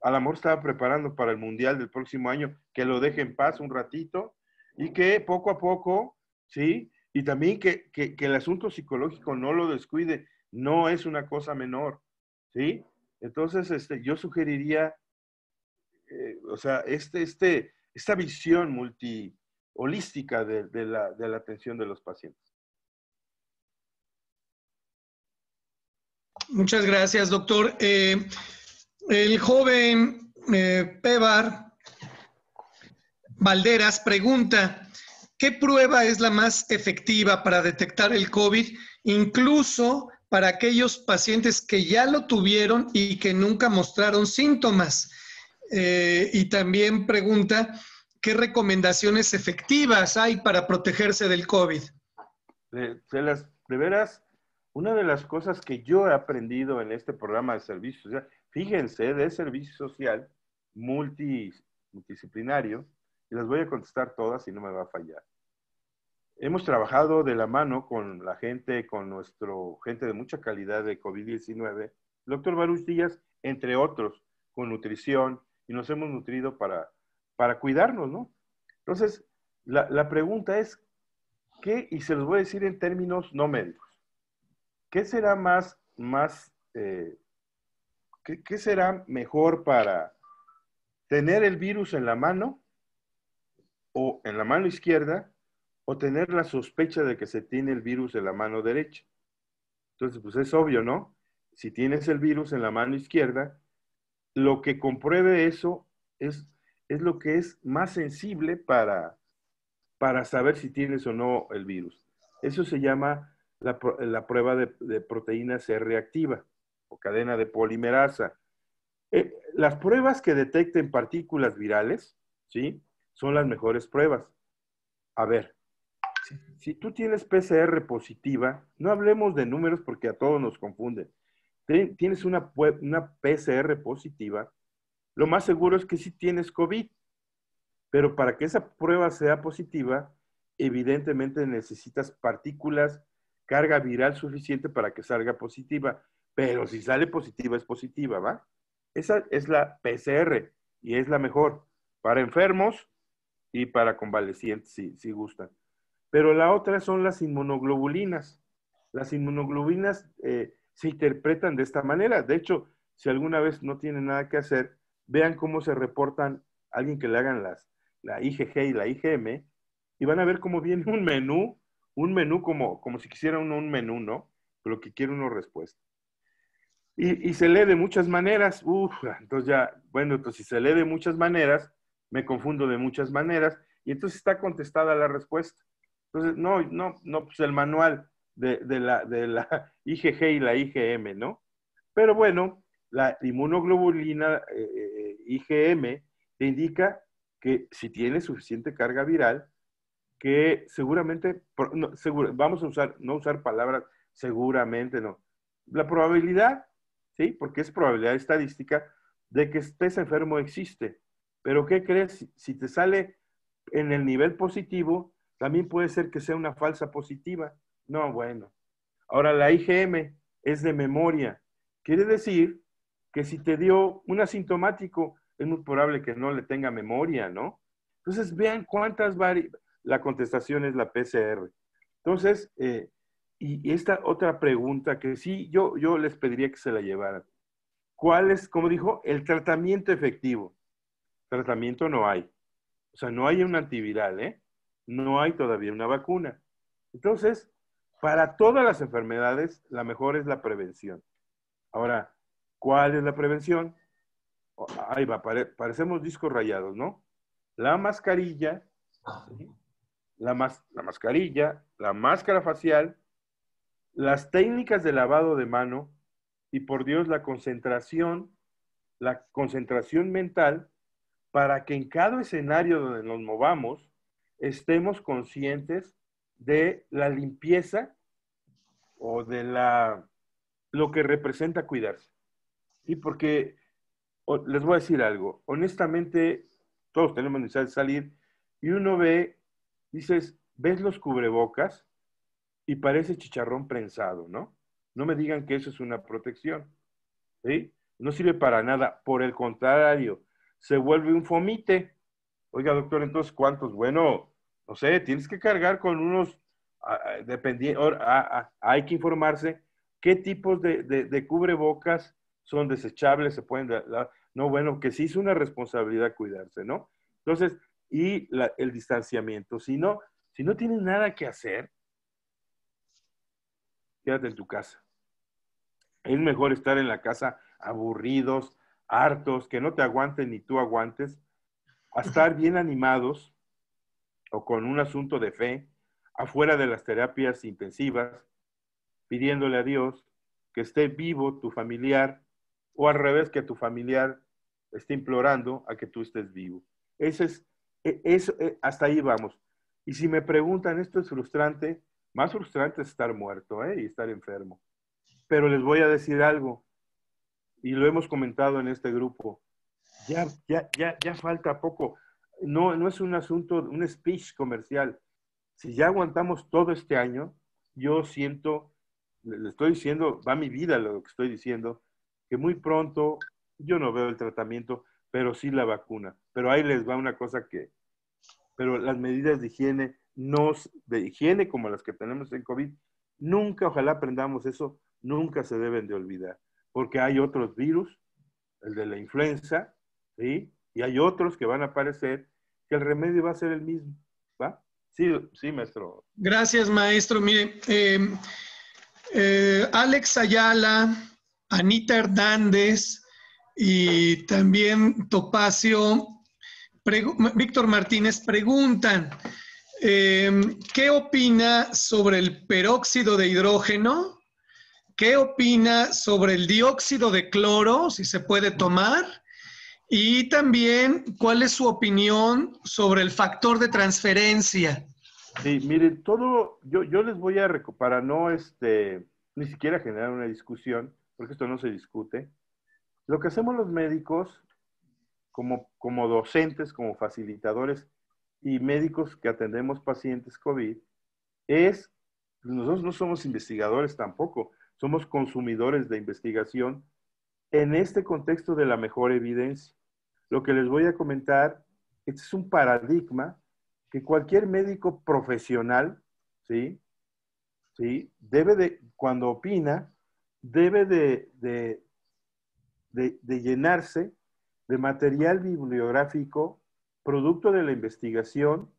a lo mejor estaba preparando para el Mundial del próximo año, que lo deje en paz un ratito y que poco a poco, ¿sí? Y también que el asunto psicológico no lo descuide, no es una cosa menor, ¿sí? Entonces, yo sugeriría, o sea, esta visión holística de la atención de los pacientes. Muchas gracias, doctor. El joven Pebar Valderas pregunta, ¿qué prueba es la más efectiva para detectar el COVID, incluso para aquellos pacientes que ya lo tuvieron y que nunca mostraron síntomas? Y también pregunta, ¿qué recomendaciones efectivas hay para protegerse del COVID? De veras, una de las cosas que yo he aprendido en este programa de servicio social, fíjense, de servicio social multidisciplinario, y las voy a contestar todas y no me va a fallar. Hemos trabajado de la mano con la gente, con nuestro gente de mucha calidad de COVID-19, el doctor Baruch Díaz, entre otros, con nutrición, y nos hemos nutrido para cuidarnos, ¿no? Entonces, la pregunta es, ¿qué? Y se los voy a decir en términos no médicos. ¿Qué será qué será mejor para tener el virus en la mano o en la mano izquierda o tener la sospecha de que se tiene el virus en la mano derecha? Entonces, pues es obvio, ¿no? Si tienes el virus en la mano izquierda, lo que compruebe eso es lo que es más sensible para saber si tienes o no el virus. Eso se llama la prueba de proteína C reactiva o cadena de polimerasa. Las pruebas que detecten partículas virales, ¿sí? Son las mejores pruebas. A ver, si tú tienes PCR positiva, no hablemos de números porque a todos nos confunden. Tienes una PCR positiva, lo más seguro es que sí tienes COVID, pero para que esa prueba sea positiva, evidentemente necesitas partículas, carga viral suficiente para que salga positiva. Pero si sale positiva, es positiva, ¿va? Esa es la PCR y es la mejor para enfermos y para convalecientes, si gustan. Pero la otra son las inmunoglobulinas. Las inmunoglobulinas se interpretan de esta manera. De hecho, si alguna vez no tienen nada que hacer, vean cómo se reportan a alguien que le hagan la IgG y la IgM, y van a ver cómo viene un menú como si quisiera uno un menú, ¿no? Pero que quiere uno respuesta. Y se lee de muchas maneras. Entonces ya, bueno, entonces si se lee de muchas maneras, me confundo de muchas maneras, y entonces está contestada la respuesta. Entonces, no, pues el manual de la IgG y la IgM, ¿no? Pero bueno, la inmunoglobulina IgM te indica que si tiene suficiente carga viral, que seguramente, vamos a usar, no usar palabras seguramente, no. La probabilidad, ¿sí? Porque es probabilidad estadística de que estés enfermo existe. Pero ¿qué crees? Si te sale en el nivel positivo, también puede ser que sea una falsa positiva. No, bueno. Ahora, la IgM es de memoria. Quiere decir que si te dio un asintomático, es muy probable que no le tenga memoria, ¿no? Entonces, vean cuántas la contestación es la PCR. Entonces, y esta otra pregunta que sí, yo les pediría que se la llevaran. ¿Cuál es, como dijo, el tratamiento efectivo? Tratamiento no hay. O sea, no hay un antiviral, ¿eh? No hay todavía una vacuna. Entonces, para todas las enfermedades, la mejor es la prevención. Ahora, ¿cuál es la prevención? Ahí va, parecemos discos rayados, ¿no? La mascarilla, ¿sí? La mascarilla, la máscara facial, las técnicas de lavado de mano y, por Dios, la concentración mental para que en cada escenario donde nos movamos estemos conscientes de la limpieza o de lo que representa cuidarse. Y porque les voy a decir algo, honestamente, todos tenemos necesidad de salir y uno ves los cubrebocas y parece chicharrón prensado, ¿no? No me digan que eso es una protección, ¿sí? No sirve para nada, por el contrario, se vuelve un fomite. Oiga, doctor, entonces, ¿cuántos? Bueno, no sé, tienes que cargar con unos, dependiendo, hay que informarse qué tipos de cubrebocas son desechables, se pueden dar. No, bueno, que sí es una responsabilidad cuidarse, ¿no? Entonces, y el distanciamiento. Si no tienes nada que hacer, quédate en tu casa. Es mejor estar en la casa aburridos, hartos, que no te aguanten ni tú aguantes, a estar bien animados o con un asunto de fe, afuera de las terapias intensivas, pidiéndole a Dios que esté vivo tu familiar, o al revés, que tu familiar esté implorando a que tú estés vivo. Hasta ahí vamos. Y si me preguntan, esto es frustrante, más frustrante es estar muerto, y estar enfermo. Pero les voy a decir algo, y lo hemos comentado en este grupo, ya falta poco. No es un asunto, un speech comercial. Si ya aguantamos todo este año, yo siento, le estoy diciendo, va mi vida lo que estoy diciendo, que muy pronto yo no veo el tratamiento, pero sí la vacuna. Pero ahí les va una cosa pero las medidas de higiene, de higiene como las que tenemos en COVID, nunca, ojalá aprendamos eso, nunca se deben de olvidar, porque hay otros virus, el de la influenza, ¿sí? Y hay otros que van a aparecer, que el remedio va a ser el mismo, ¿va? Sí, sí, maestro. Gracias, maestro. Mire, Alex Ayala, Anita Hernández y también Topacio, Víctor Martínez preguntan, ¿qué opina sobre el peróxido de hidrógeno? ¿Qué opina sobre el dióxido de cloro, si se puede tomar? Y también, ¿cuál es su opinión sobre el factor de transferencia? Sí, miren, yo les voy a para no ni siquiera generar una discusión, porque esto no se discute. Lo que hacemos los médicos, como docentes, como facilitadores y médicos que atendemos pacientes COVID, nosotros no somos investigadores tampoco, somos consumidores de investigación en este contexto de la mejor evidencia. Lo que les voy a comentar, este es un paradigma que cualquier médico profesional, ¿sí? ¿Sí? Cuando opina, debe de llenarse de material bibliográfico, producto de la investigación,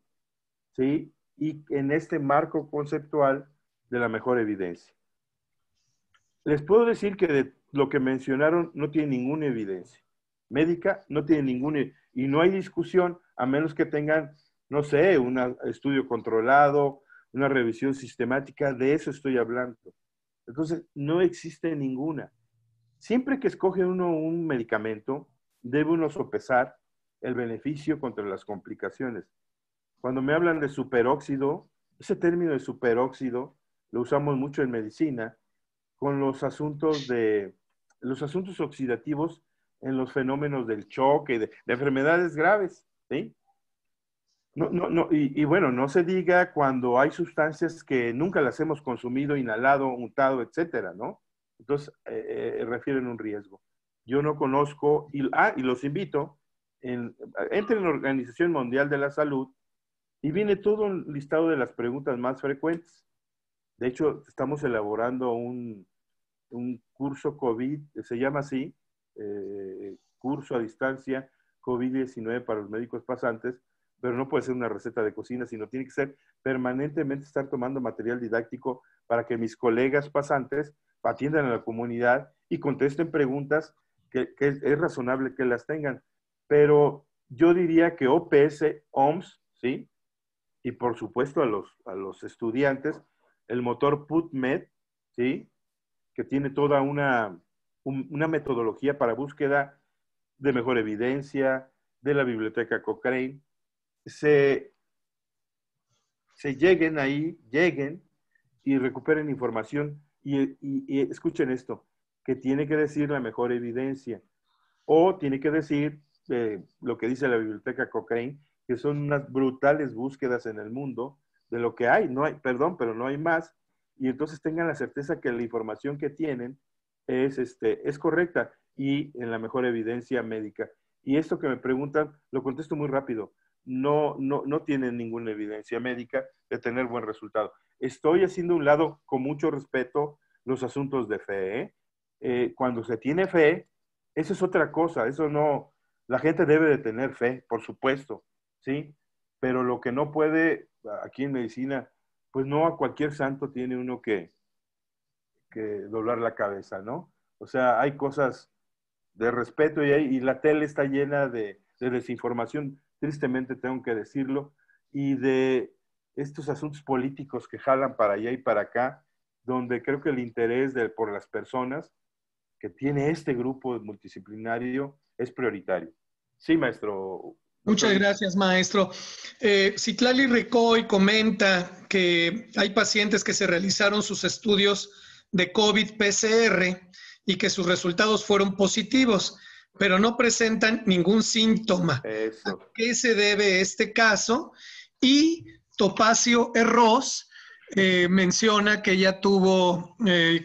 ¿sí? Y en este marco conceptual de la mejor evidencia. Les puedo decir que de lo que mencionaron no tiene ninguna evidencia médica, no tiene ninguna, y no hay discusión a menos que tengan, no sé, un estudio controlado, una revisión sistemática, de eso estoy hablando. Entonces, no existe ninguna. Siempre que escoge uno un medicamento, debe uno sopesar el beneficio contra las complicaciones. Cuando me hablan de superóxido, ese término de superóxido lo usamos mucho en medicina con los asuntos oxidativos en los fenómenos del choque, de enfermedades graves, ¿sí? Y bueno, no se diga cuando hay sustancias que nunca las hemos consumido, inhalado, untado, etcétera, ¿no? Entonces, refieren un riesgo. Yo no conozco, y los invito, entren en la Organización Mundial de la Salud y viene todo un listado de las preguntas más frecuentes. De hecho, estamos elaborando un curso COVID, se llama así, curso a distancia COVID-19 para los médicos pasantes, pero no puede ser una receta de cocina, sino tiene que ser permanentemente estar tomando material didáctico para que mis colegas pasantes atiendan a la comunidad y contesten preguntas que es razonable que las tengan. Pero yo diría que OPS, OMS, ¿sí? Y por supuesto a los estudiantes, el motor PubMed, ¿sí? Que tiene toda una metodología para búsqueda de mejor evidencia, de la biblioteca Cochrane, se lleguen y recuperen información y escuchen esto, que tiene que decir la mejor evidencia o tiene que decir lo que dice la biblioteca Cochrane, que son unas brutales búsquedas en el mundo de lo que hay, no hay, perdón, pero no hay más, y entonces tengan la certeza que la información que tienen es correcta y en la mejor evidencia médica. Y esto que me preguntan, lo contesto muy rápido. No tienen ninguna evidencia médica de tener buen resultado. Estoy haciendo a un lado, con mucho respeto, los asuntos de fe, ¿eh? Cuando se tiene fe, eso es otra cosa, eso no, la gente debe de tener fe, por supuesto, ¿sí? Pero lo que no puede, aquí en medicina, pues no a cualquier santo tiene uno que doblar la cabeza, ¿no? O sea, hay cosas de respeto y la tele está llena de desinformación, tristemente tengo que decirlo, y de estos asuntos políticos que jalan para allá y para acá, donde creo que el interés por las personas que tiene este grupo multidisciplinario es prioritario. Sí, maestro. Muchas gracias, maestro. Citlali Ricoy comenta que hay pacientes que se realizaron sus estudios de COVID-PCR y que sus resultados fueron positivos, pero no presentan ningún síntoma. Eso. ¿A qué se debe este caso? Y Topacio Herros menciona que ella tuvo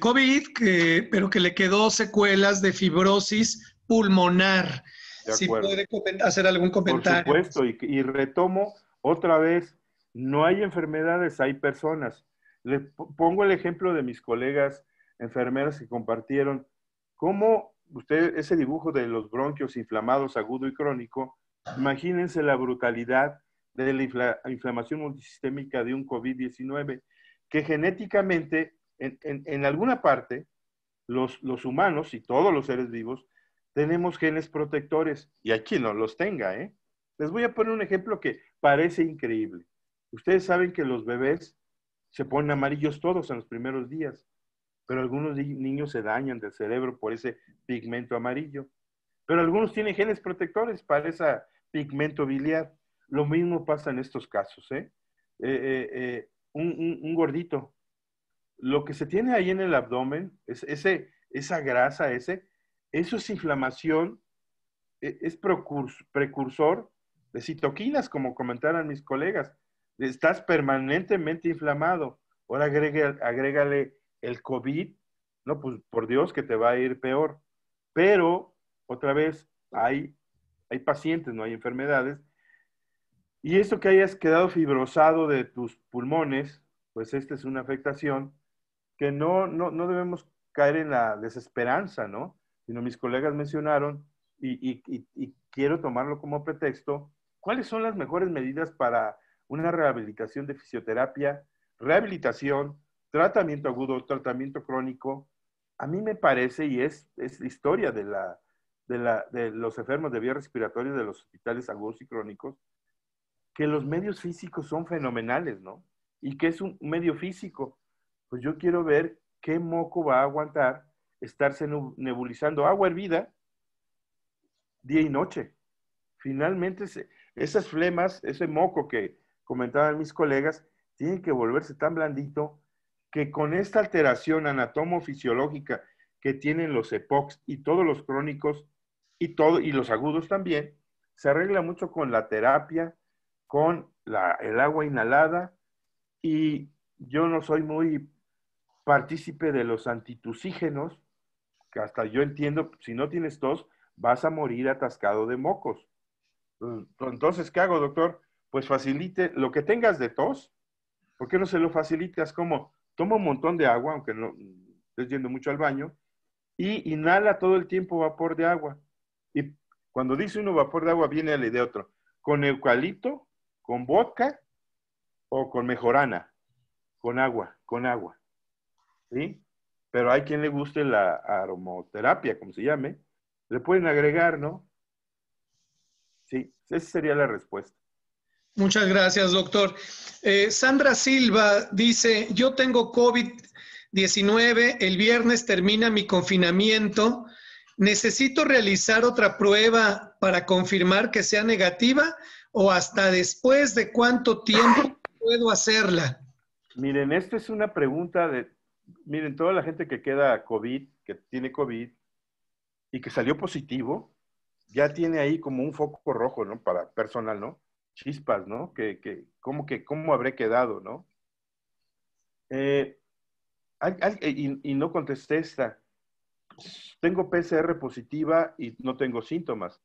COVID, pero que le quedó secuelas de fibrosis pulmonar. Si puede hacer algún comentario. Por supuesto, y retomo otra vez, no hay enfermedades, hay personas. Le pongo el ejemplo de mis colegas enfermeras que compartieron cómo ese dibujo de los bronquios inflamados agudo y crónico, imagínense la brutalidad de la inflamación multisistémica de un COVID-19, que genéticamente, en alguna parte, los humanos y todos los seres vivos tenemos genes protectores, y hay quien no los tenga, ¿eh? Les voy a poner un ejemplo que parece increíble. Ustedes saben que los bebés se ponen amarillos todos en los primeros días, pero algunos niños se dañan del cerebro por ese pigmento amarillo. Pero algunos tienen genes protectores para ese pigmento biliar. Lo mismo pasa en estos casos, ¿eh? Un gordito. Lo que se tiene ahí en el abdomen, esa grasa, eso es inflamación, es precursor de citoquinas, como comentaron mis colegas. Estás permanentemente inflamado. Ahora agrégale el COVID, no, pues por Dios que te va a ir peor. Pero, otra vez, hay pacientes, no hay enfermedades. Y esto que hayas quedado fibrosado de tus pulmones, pues esta es una afectación que no debemos caer en la desesperanza, ¿no? Sino mis colegas mencionaron, y quiero tomarlo como pretexto, ¿cuáles son las mejores medidas para una rehabilitación de fisioterapia, rehabilitación, tratamiento agudo, tratamiento crónico, a mí me parece, y es historia de los enfermos de vías respiratorias de los hospitales agudos y crónicos, que los medios físicos son fenomenales, ¿no? ¿Y qué es un medio físico? Pues yo quiero ver qué moco va a aguantar estarse nebulizando agua hervida día y noche. Finalmente, esas flemas, ese moco que comentaban mis colegas, tienen que volverse tan blandito que con esta alteración anatomofisiológica que tienen los EPOCs y todos los crónicos y los agudos también, se arregla mucho con la terapia, con el agua inhalada, y yo no soy muy partícipe de los antitusígenos, que hasta yo entiendo, si no tienes tos, vas a morir atascado de mocos. Entonces, ¿qué hago, doctor? Pues facilite lo que tengas de tos. ¿Por qué no se lo facilitas? Como toma un montón de agua, aunque no estés yendo mucho al baño, y inhala todo el tiempo vapor de agua. Y cuando dice uno vapor de agua, viene a la idea de otro. Con eucalipto, con vodka o con mejorana. Con agua. ¿Sí? Pero hay quien le guste la aromoterapia, como se llame. Le pueden agregar, ¿no? Sí, esa sería la respuesta. Muchas gracias, doctor. Sandra Silva dice, yo tengo COVID-19, el viernes termina mi confinamiento, ¿necesito realizar otra prueba para confirmar que sea negativa o hasta después de cuánto tiempo puedo hacerla? Miren, esta es una pregunta miren, toda la gente que queda COVID, que tiene COVID y que salió positivo, ya tiene ahí como un foco rojo, ¿no? Para personal, ¿no? Chispas, ¿no? ¿Cómo habré quedado, ¿no? Y no contesté esta. Tengo PCR positiva y no tengo síntomas.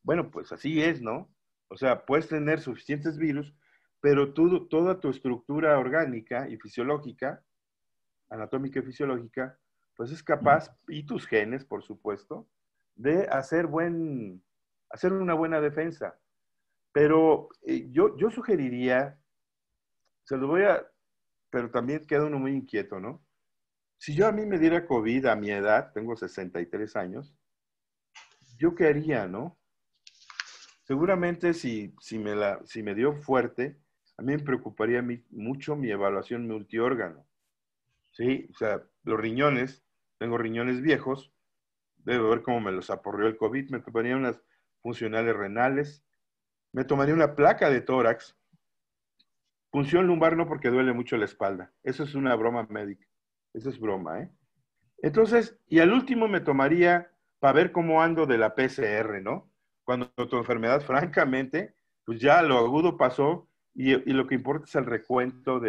Bueno, pues así es, ¿no? O sea, puedes tener suficientes virus, pero toda tu estructura orgánica y fisiológica, anatómica y fisiológica, pues es capaz, y tus genes, por supuesto, de hacer una buena defensa. Pero yo sugeriría, pero también queda uno muy inquieto, ¿no? Si a mí me diera COVID a mi edad, tengo 63 años, ¿yo qué haría, no? Seguramente si me dio fuerte, a mí me preocuparía mucho mi evaluación multiórgano. ¿Sí? O sea, los riñones, tengo riñones viejos, debo ver cómo me los aporreó el COVID, me tomaría unas funcionales renales, me tomaría una placa de tórax, punción lumbar no porque duele mucho la espalda, eso es una broma médica, eso es broma, ¿eh? Entonces, y al último me tomaría para ver cómo ando de la PCR, ¿no? Cuando tu enfermedad, francamente, pues ya lo agudo pasó y lo que importa es el recuento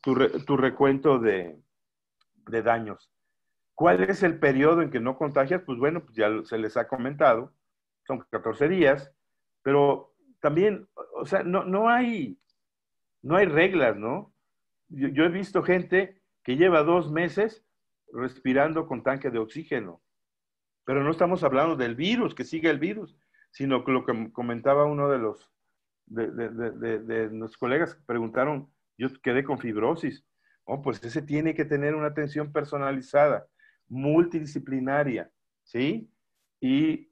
tu recuento de daños. ¿Cuál es el periodo en que no contagias? Pues bueno, pues ya se les ha comentado, son 14 días, pero también, o sea, no hay reglas, ¿no? Yo he visto gente que lleva 2 meses respirando con tanque de oxígeno, pero no estamos hablando del virus, que sigue el virus, sino que lo que comentaba uno de nuestros colegas que preguntaron, yo quedé con fibrosis. Oh, pues ese tiene que tener una atención personalizada, multidisciplinaria, ¿sí? Y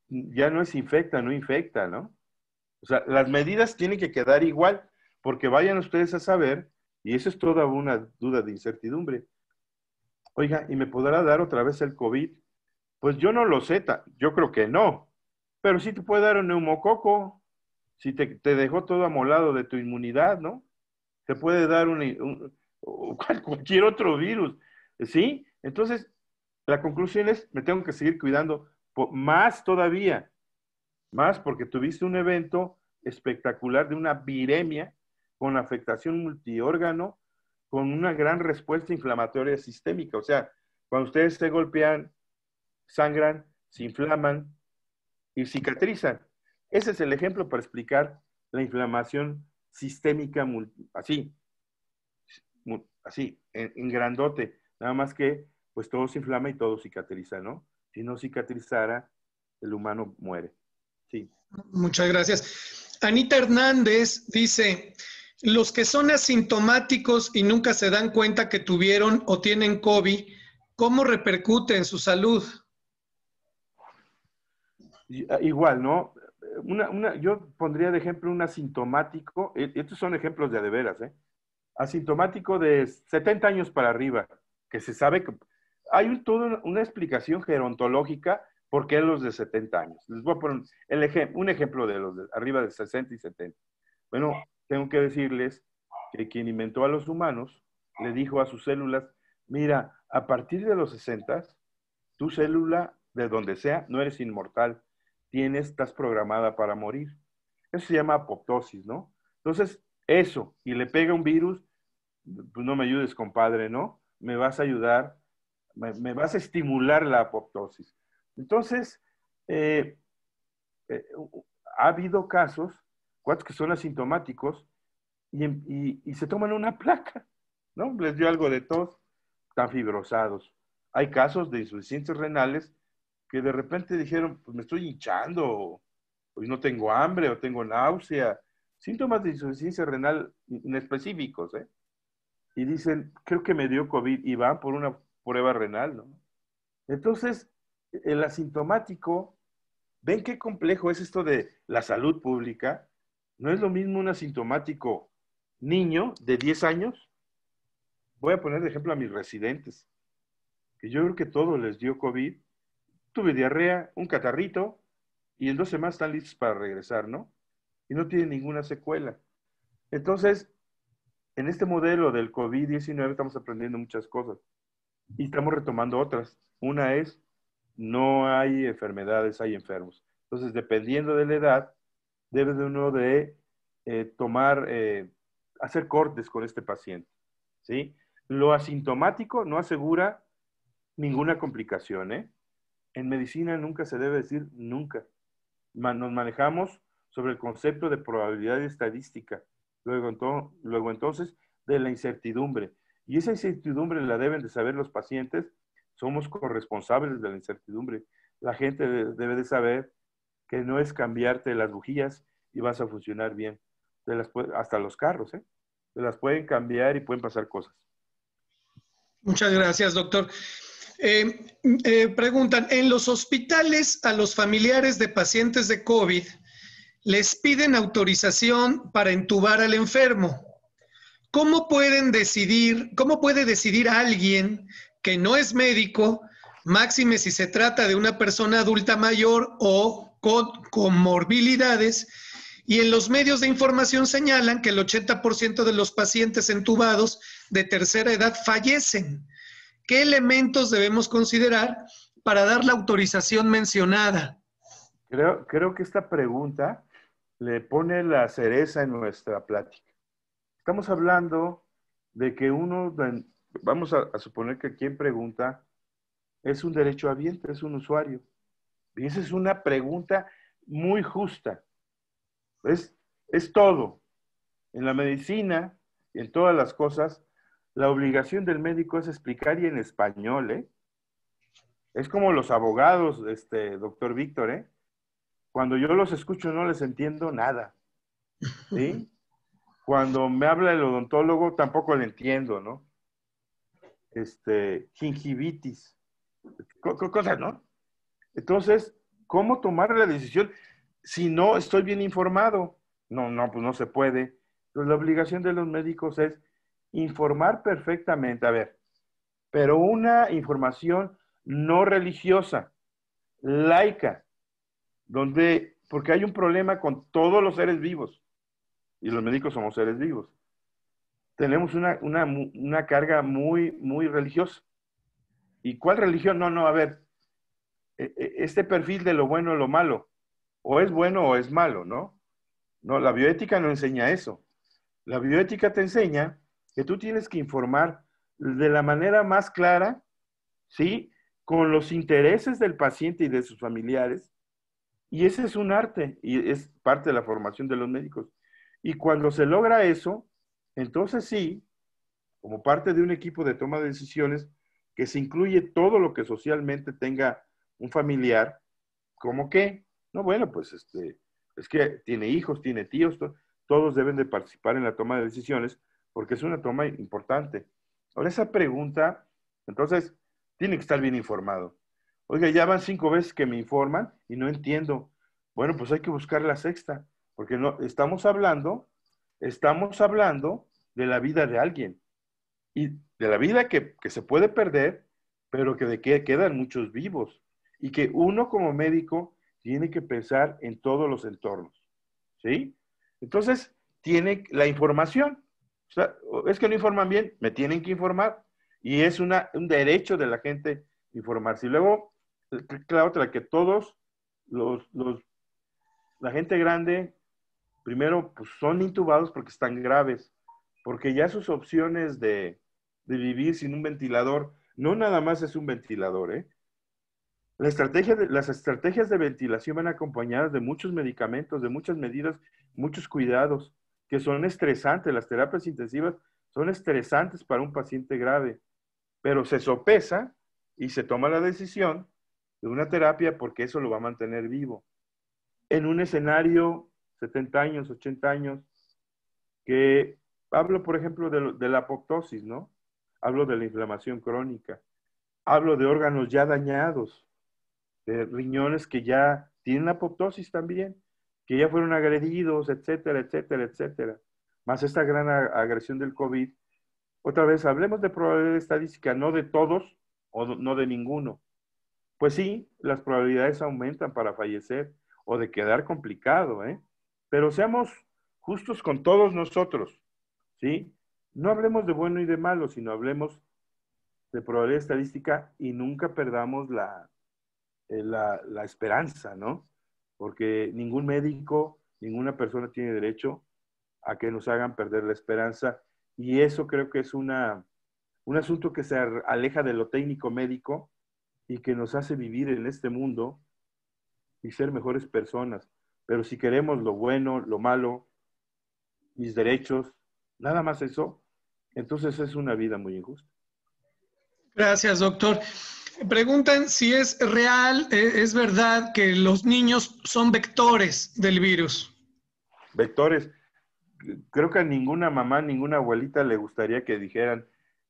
ya no es no infecta, ¿no? O sea, las medidas tienen que quedar igual, porque vayan ustedes a saber, y eso es toda una duda de incertidumbre. Oiga, ¿y me podrá dar otra vez el COVID? Pues yo no lo sé, yo creo que no, pero sí te puede dar un neumococo, si te dejó todo amolado de tu inmunidad, ¿no? Te puede dar cualquier otro virus, ¿sí? Entonces, la conclusión es, me tengo que seguir cuidando más todavía, más porque tuviste un evento espectacular de una viremia con afectación multiórgano, con una gran respuesta inflamatoria sistémica. O sea, cuando ustedes se golpean, sangran, se inflaman y cicatrizan. Ese es el ejemplo para explicar la inflamación sistémica así, en grandote. Nada más que, pues todo se inflama y todo cicatriza, ¿no? Si no cicatrizara, el humano muere. Sí. Muchas gracias. Anita Hernández dice, los que son asintomáticos y nunca se dan cuenta que tuvieron o tienen COVID, ¿cómo repercute en su salud? Igual, ¿no? Yo pondría de ejemplo un asintomático, estos son ejemplos de veras, ¿eh? Asintomático de 70 años para arriba, que se sabe que hay toda una explicación gerontológica por qué los de 70 años. Les voy a poner un ejemplo de los de arriba de 60 y 70. Bueno, tengo que decirles que quien inventó a los humanos le dijo a sus células, mira, a partir de los 60, tu célula, de donde sea, no eres inmortal, estás programada para morir. Eso se llama apoptosis, ¿no? Entonces, eso, y le pega un virus, pues no me ayudes, compadre, ¿no? Me vas a ayudar, me vas a estimular la apoptosis. Entonces, eh, eh, ha habido casos, cuates que son asintomáticos, y se toman una placa, ¿no? Les dio algo de tos, están fibrosados. Hay casos de insuficiencias renales que de repente dijeron, pues me estoy hinchando, o pues no tengo hambre, o tengo náusea, síntomas de insuficiencia renal inespecíficos, ¿eh? Y dicen, creo que me dio COVID, y van por una prueba renal, ¿no? Entonces, el asintomático, ¿ven qué complejo es esto de la salud pública? No es lo mismo un asintomático niño de 10 años. Voy a poner de ejemplo a mis residentes, que yo creo que todos les dio COVID, tuve diarrea, un catarrito, y en 2 semanas están listos para regresar, ¿no? Y no tienen ninguna secuela. Entonces, en este modelo del COVID-19 estamos aprendiendo muchas cosas y estamos retomando otras. Una es, no hay enfermedades, hay enfermos. Entonces, dependiendo de la edad, debe de uno de hacer cortes con este paciente, ¿sí? Lo asintomático no asegura ninguna complicación, ¿eh? En medicina nunca se debe decir nunca. Nos manejamos sobre el concepto de probabilidad y estadística. Luego entonces, de la incertidumbre. Y esa incertidumbre la deben de saber los pacientes. Somos corresponsables de la incertidumbre. La gente debe de saber que no es cambiarte las bujías y vas a funcionar bien. Hasta los carros, ¿eh? Se las pueden cambiar y pueden pasar cosas. Muchas gracias, doctor. Preguntan, ¿en los hospitales a los familiares de pacientes de COVID les piden autorización para entubar al enfermo? ¿Cómo puede decidir alguien que no es médico, máxime si se trata de una persona adulta mayor o con comorbilidades? Y en los medios de información señalan que el 80% de los pacientes entubados de tercera edad fallecen. ¿Qué elementos debemos considerar para dar la autorización mencionada? Creo que esta pregunta le pone la cereza en nuestra plática. Estamos hablando de que vamos a suponer que quien pregunta es un derechohabiente, es un usuario. Y esa es una pregunta muy justa. Es todo. En la medicina y en todas las cosas, la obligación del médico es explicar y en español, ¿eh? Es como los abogados, doctor Víctor, ¿eh? Cuando yo los escucho no les entiendo nada, ¿sí? Cuando me habla el odontólogo tampoco le entiendo, ¿no? Gingivitis, cosas, ¿no? Entonces, ¿cómo tomar la decisión si no estoy bien informado? No, pues no se puede. Entonces, la obligación de los médicos es informar perfectamente, a ver, pero una información no religiosa, laica, porque hay un problema con todos los seres vivos, y los médicos somos seres vivos. Tenemos una carga muy, muy religiosa. ¿Y cuál religión? No, a ver, este perfil de lo bueno o lo malo, o es bueno o es malo, ¿no? No, la bioética no enseña eso. La bioética te enseña que tú tienes que informar de la manera más clara, ¿sí? Con los intereses del paciente y de sus familiares. Y ese es un arte y es parte de la formación de los médicos. Y cuando se logra eso, entonces sí, como parte de un equipo de toma de decisiones, que se incluye todo lo que socialmente tenga un familiar, ¿cómo qué? No, bueno, pues es que tiene hijos, tiene tíos, todos deben de participar en la toma de decisiones porque es una toma importante. Ahora esa pregunta, entonces, tiene que estar bien informado. Oiga, ya van 5 veces que me informan y no entiendo. Bueno, pues hay que buscar la sexta, porque no, estamos hablando de la vida de alguien y de la vida que se puede perder, pero que de que quedan muchos vivos y que uno como médico tiene que pensar en todos los entornos, ¿sí? Entonces, tiene la información. O sea, es que no informan bien, me tienen que informar y es un derecho de la gente informarse. Y luego, la otra, que todos la gente grande, primero, pues son intubados porque están graves, porque ya sus opciones de vivir sin un ventilador, no nada más es un ventilador, ¿eh? Las estrategias de ventilación van acompañadas de muchos medicamentos, de muchas medidas, muchos cuidados, que son estresantes. Las terapias intensivas son estresantes para un paciente grave, pero se sopesa y se toma la decisión de una terapia porque eso lo va a mantener vivo. En un escenario, 70 años, 80 años, que hablo, por ejemplo, de la apoptosis, ¿no? Hablo de la inflamación crónica, hablo de órganos ya dañados, de riñones que ya tienen apoptosis también, que ya fueron agredidos, etcétera, etcétera, etcétera. Más esta gran agresión del COVID. Otra vez, hablemos de probabilidad estadística, no de todos o no de ninguno. Pues sí, las probabilidades aumentan para fallecer o de quedar complicado, ¿eh? Pero seamos justos con todos nosotros, ¿sí? No hablemos de bueno y de malo, sino hablemos de probabilidad estadística y nunca perdamos la esperanza, ¿no? Porque ningún médico, ninguna persona tiene derecho a que nos hagan perder la esperanza y eso creo que es un asunto que se aleja de lo técnico médico y que nos hace vivir en este mundo y ser mejores personas. Pero si queremos lo bueno, lo malo, mis derechos, nada más eso, entonces es una vida muy injusta. Gracias, doctor. Preguntan si es real, es verdad que los niños son vectores del virus. Vectores, creo que a ninguna mamá, ninguna abuelita le gustaría que dijeran,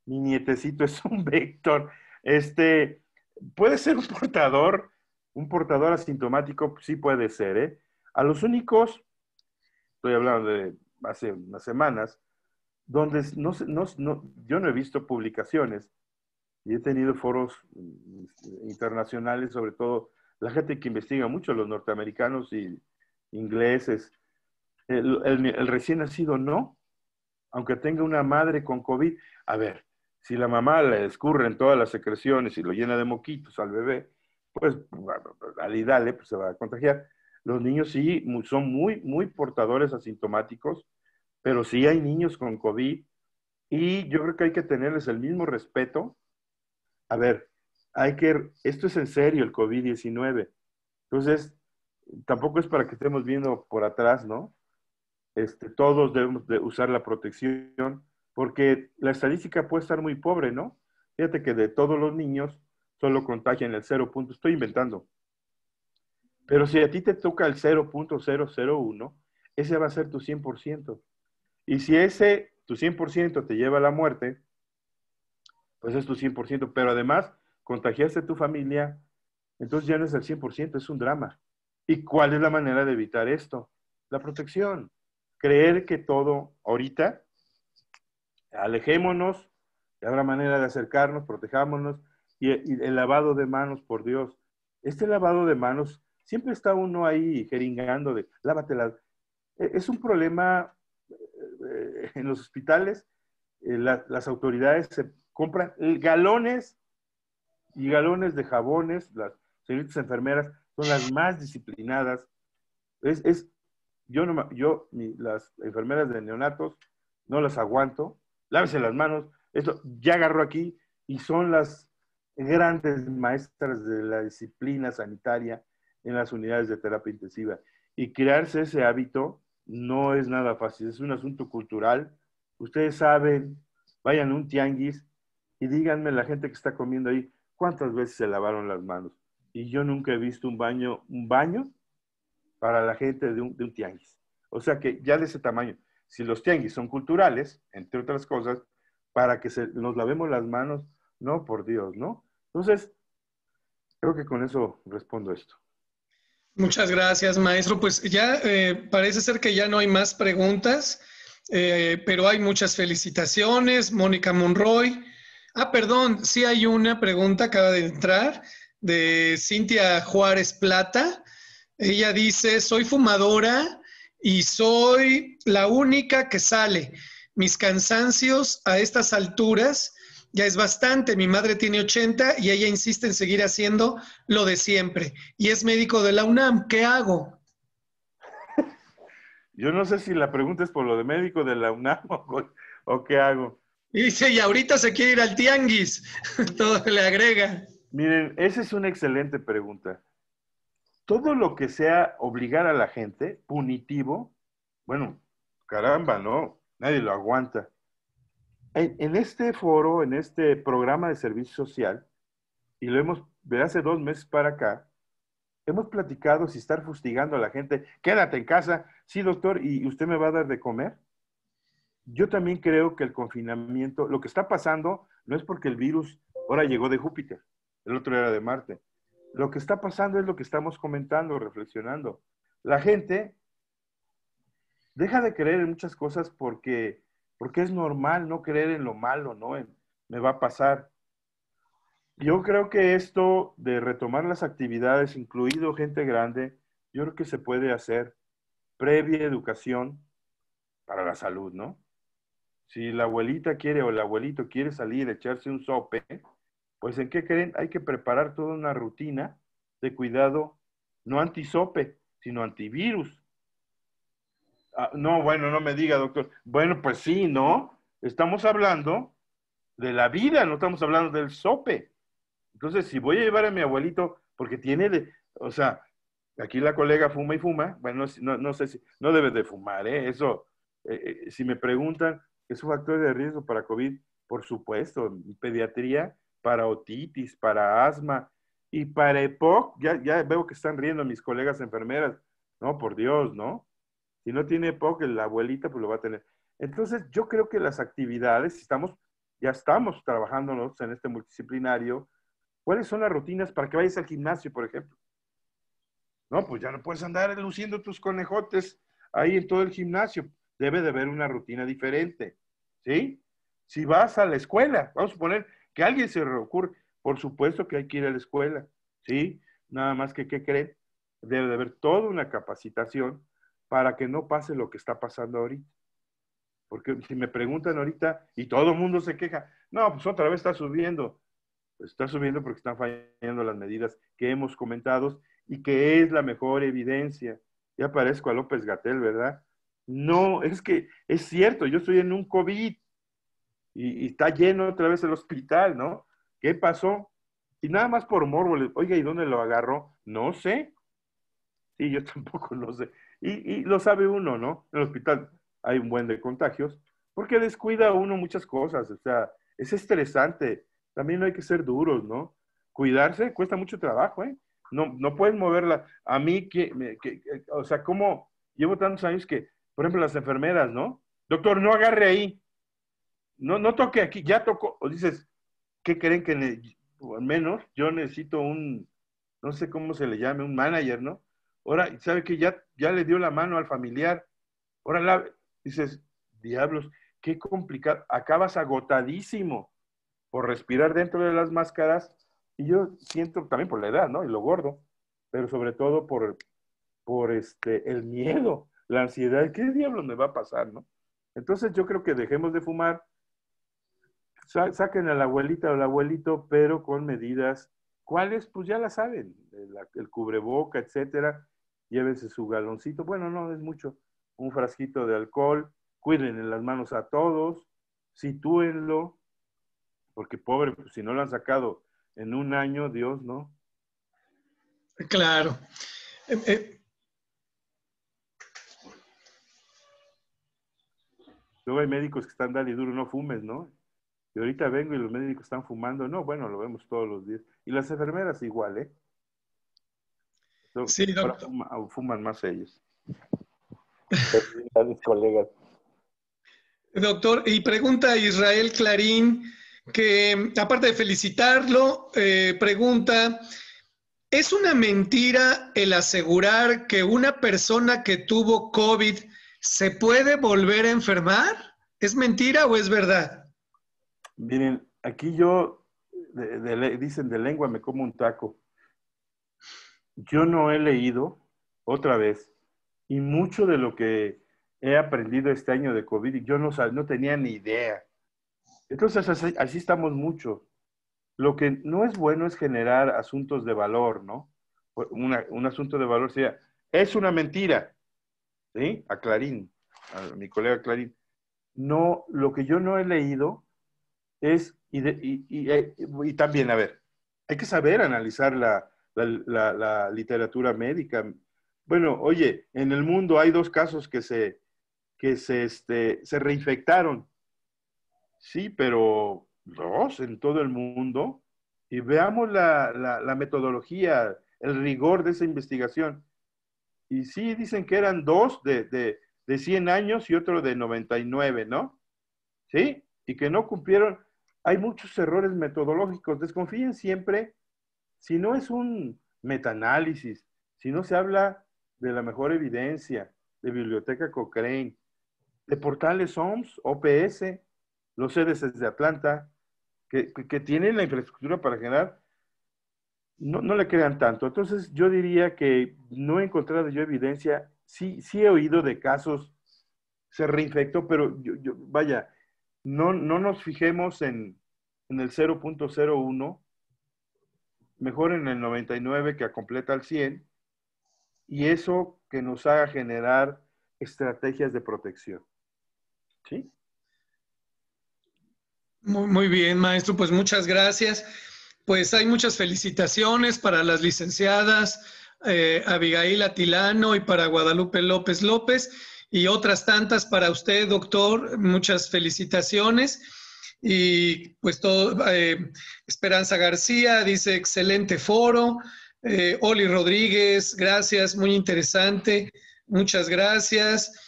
mi nietecito es un vector. Puede ser un portador asintomático, sí puede ser, ¿eh? A los únicos, estoy hablando de hace unas semanas, donde yo no he visto publicaciones y he tenido foros internacionales, sobre todo la gente que investiga mucho, los norteamericanos y ingleses. El recién nacido no, aunque tenga una madre con COVID. A ver, si la mamá le escurren todas las secreciones y lo llena de moquitos al bebé, pues dale y dale, pues se va a contagiar. Los niños sí son muy, muy portadores asintomáticos, pero sí hay niños con COVID y yo creo que hay que tenerles el mismo respeto. A ver, esto es en serio el COVID-19. Entonces, tampoco es para que estemos viendo por atrás, ¿no? Todos debemos de usar la protección, porque la estadística puede estar muy pobre, ¿no? Fíjate que de todos los niños solo contagian el 0. Estoy inventando. Pero si a ti te toca el 0.001, ese va a ser tu 100%. Y si tu 100% te lleva a la muerte, pues es tu 100%. Pero además, contagiaste a tu familia, entonces ya no es el 100%, es un drama. ¿Y cuál es la manera de evitar esto? La protección. Creer que todo, ahorita, alejémonos, y habrá manera de acercarnos, protejámonos, y el lavado de manos, por Dios. Este lavado de manos, siempre está uno ahí jeringando de, lávatelas. Es un problema en los hospitales, las autoridades se compran galones y galones de jabones, las señoritas enfermeras son las más disciplinadas. Las enfermeras de neonatos no las aguanto. Lávese las manos. Esto ya agarró aquí y son las grandes maestras de la disciplina sanitaria en las unidades de terapia intensiva. Y crearse ese hábito no es nada fácil, es un asunto cultural. Ustedes saben, vayan a un tianguis y díganme la gente que está comiendo ahí, ¿cuántas veces se lavaron las manos? Y yo nunca he visto un baño para la gente de un tianguis. O sea que ya de ese tamaño, si los tianguis son culturales, entre otras cosas, para que nos lavemos las manos, no, por Dios, ¿no? Entonces, creo que con eso respondo esto. Muchas gracias, maestro. Pues ya parece ser que ya no hay más preguntas, pero hay muchas felicitaciones. Mónica Monroy. Ah, perdón, sí hay una pregunta, acaba de entrar, de Cintia Juárez Plata. Ella dice, soy fumadora y soy la única que sale. Mis cansancios a estas alturas ya es bastante. Mi madre tiene 80 y ella insiste en seguir haciendo lo de siempre. Y es médico de la UNAM. ¿Qué hago? Yo no sé si la pregunta es por lo de médico de la UNAM o qué hago. Y dice, y ahorita se quiere ir al tianguis. Todo le agrega. Miren, esa es una excelente pregunta. Todo lo que sea obligar a la gente, punitivo, bueno, caramba, ¿no? Nadie lo aguanta. En este foro, en este programa de servicio social, y lo hemos, de hace 2 meses para acá, hemos platicado si estar fustigando a la gente, quédate en casa, sí, doctor, ¿y usted me va a dar de comer? Yo también creo que el confinamiento, lo que está pasando, no es porque el virus ahora llegó de Júpiter, el otro era de Marte. Lo que está pasando es lo que estamos comentando, reflexionando. La gente deja de creer en muchas cosas porque es normal no creer en lo malo, ¿no? Me va a pasar. Yo creo que esto de retomar las actividades, incluido gente grande, yo creo que se puede hacer previa educación para la salud, ¿no? Si la abuelita quiere o el abuelito quiere salir a echarse un sope, pues ¿en qué creen? Hay que preparar toda una rutina de cuidado, no antisope, sino antivirus. No, bueno, no me diga, doctor. Bueno, pues sí, ¿no? Estamos hablando de la vida, no estamos hablando del sope. Entonces, si voy a llevar a mi abuelito, porque o sea, aquí la colega fuma y fuma, bueno, no sé si, no debe de fumar, ¿eh? Eso, si me preguntan, ¿es un factor de riesgo para COVID? Por supuesto, en pediatría, para otitis, para asma y para EPOC, ya veo que están riendo mis colegas enfermeras, no, por Dios, ¿no? Si no tiene EPOC, la abuelita pues lo va a tener. Entonces, yo creo que las actividades, ya estamos trabajándonos en este multidisciplinario. ¿Cuáles son las rutinas para que vayas al gimnasio, por ejemplo? No, pues ya no puedes andar luciendo tus conejotes ahí en todo el gimnasio. Debe de haber una rutina diferente, ¿sí? Si vas a la escuela, vamos a suponer que a alguien se le ocurre, por supuesto que hay que ir a la escuela, ¿sí? Nada más que, ¿qué creen? Debe de haber toda una capacitación para que no pase lo que está pasando ahorita. Porque si me preguntan ahorita y todo el mundo se queja, no, pues otra vez está subiendo. Pues está subiendo porque están fallando las medidas que hemos comentado y que es la mejor evidencia. Ya parezco a López Gatell, ¿verdad? No, es que es cierto, yo estoy en un COVID y está lleno otra vez el hospital, ¿no? ¿Qué pasó? Y nada más por morbo, oiga, ¿y dónde lo agarró? No sé. Sí, yo tampoco lo sé. Y lo sabe uno, ¿no? En el hospital hay un buen de contagios, porque descuida uno muchas cosas, o sea, es estresante. También no hay que ser duros, ¿no? Cuidarse cuesta mucho trabajo, ¿eh? No puedes moverla. A mí, o sea, ¿cómo? Llevo tantos años que, por ejemplo, las enfermeras, ¿no? Doctor, no agarre ahí. No toque aquí, ya tocó. O dices, ¿qué creen que o al menos yo necesito no sé cómo se le llame, un manager, ¿no? Ahora, ¿sabe que ya le dio la mano al familiar? Ahora dices, diablos, qué complicado. Acabas agotadísimo por respirar dentro de las máscaras. Y yo siento también por la edad, ¿no? Y lo gordo, pero sobre todo por el miedo, la ansiedad. ¿Qué diablos me va a pasar, no? Entonces yo creo que dejemos de fumar, saquen a la abuelita o al abuelito, pero con medidas. ¿Cuáles? Pues ya la saben, el cubreboca, etcétera. Llévense su galoncito, bueno, no es mucho, un frasquito de alcohol, cuiden las manos a todos, sitúenlo, porque pobre, pues, si no lo han sacado en un año, Dios, ¿no? Claro. Luego hay médicos que están dale y duro, no fumes, ¿no? Y ahorita vengo y los médicos están fumando. No, bueno, lo vemos todos los días. Y las enfermeras igual, ¿eh? Sí, Ahora doctor. fuman más ellos. A mis colegas. Doctor, y pregunta a Israel Clarín, que aparte de felicitarlo, pregunta, ¿es una mentira el asegurar que una persona que tuvo COVID se puede volver a enfermar? ¿Es mentira o es verdad? Miren, aquí yo, dicen de lengua me como un taco. Yo no he leído, otra vez, y mucho de lo que he aprendido este año de COVID, yo no tenía ni idea. Entonces, así estamos mucho. Lo que no es bueno es generar asuntos de valor, ¿no? Un asunto de valor sería, es una mentira, ¿sí? A Clarín, a mi colega Clarín. No, lo que yo no he leído es, y también, a ver, hay que saber analizar la literatura médica. Bueno, oye, en el mundo hay 2 casos que se reinfectaron. Sí, pero 2 en todo el mundo. Y veamos la metodología, el rigor de esa investigación. Y sí, dicen que eran 2 de 100 años y otro de 99, ¿no? ¿Sí? Y que no cumplieron. Hay muchos errores metodológicos. Desconfíen siempre, si no es un metaanálisis, si no se habla de la mejor evidencia, de Biblioteca Cochrane, de portales OMS, OPS, los CDCs de Atlanta, que tienen la infraestructura para generar, no le crean tanto. Entonces, yo diría que no he encontrado yo evidencia. Sí he oído de casos, se reinfectó, pero vaya, no nos fijemos en el 0.01, mejor en el 99 que completa el 100, y eso que nos haga generar estrategias de protección. ¿Sí? Muy bien, maestro, pues muchas gracias. Pues hay muchas felicitaciones para las licenciadas Abigail Atilano y para Guadalupe López López y otras tantas para usted, doctor. Muchas felicitaciones. Y pues todo, Esperanza García dice excelente foro. Oli Rodríguez, gracias, muy interesante. Muchas gracias.